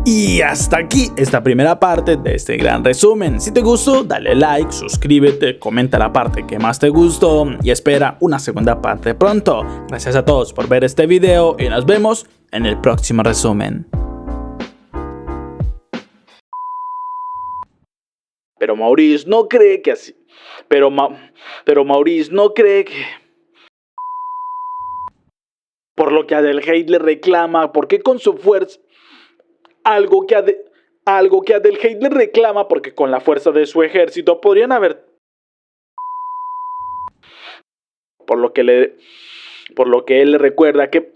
Y hasta aquí esta primera parte de este gran resumen. Si te gustó, dale like, suscríbete, comenta la parte que más te gustó y espera una segunda parte pronto. Gracias a todos por ver este video y nos vemos en el próximo resumen. Pero Maurice no cree que así. Pero Maurice no cree que... Por lo que Adelheid le reclama porque con su fuerza... Algo que Adelheid le reclama porque con la fuerza de su ejército podrían haber... Por lo que él le recuerda que...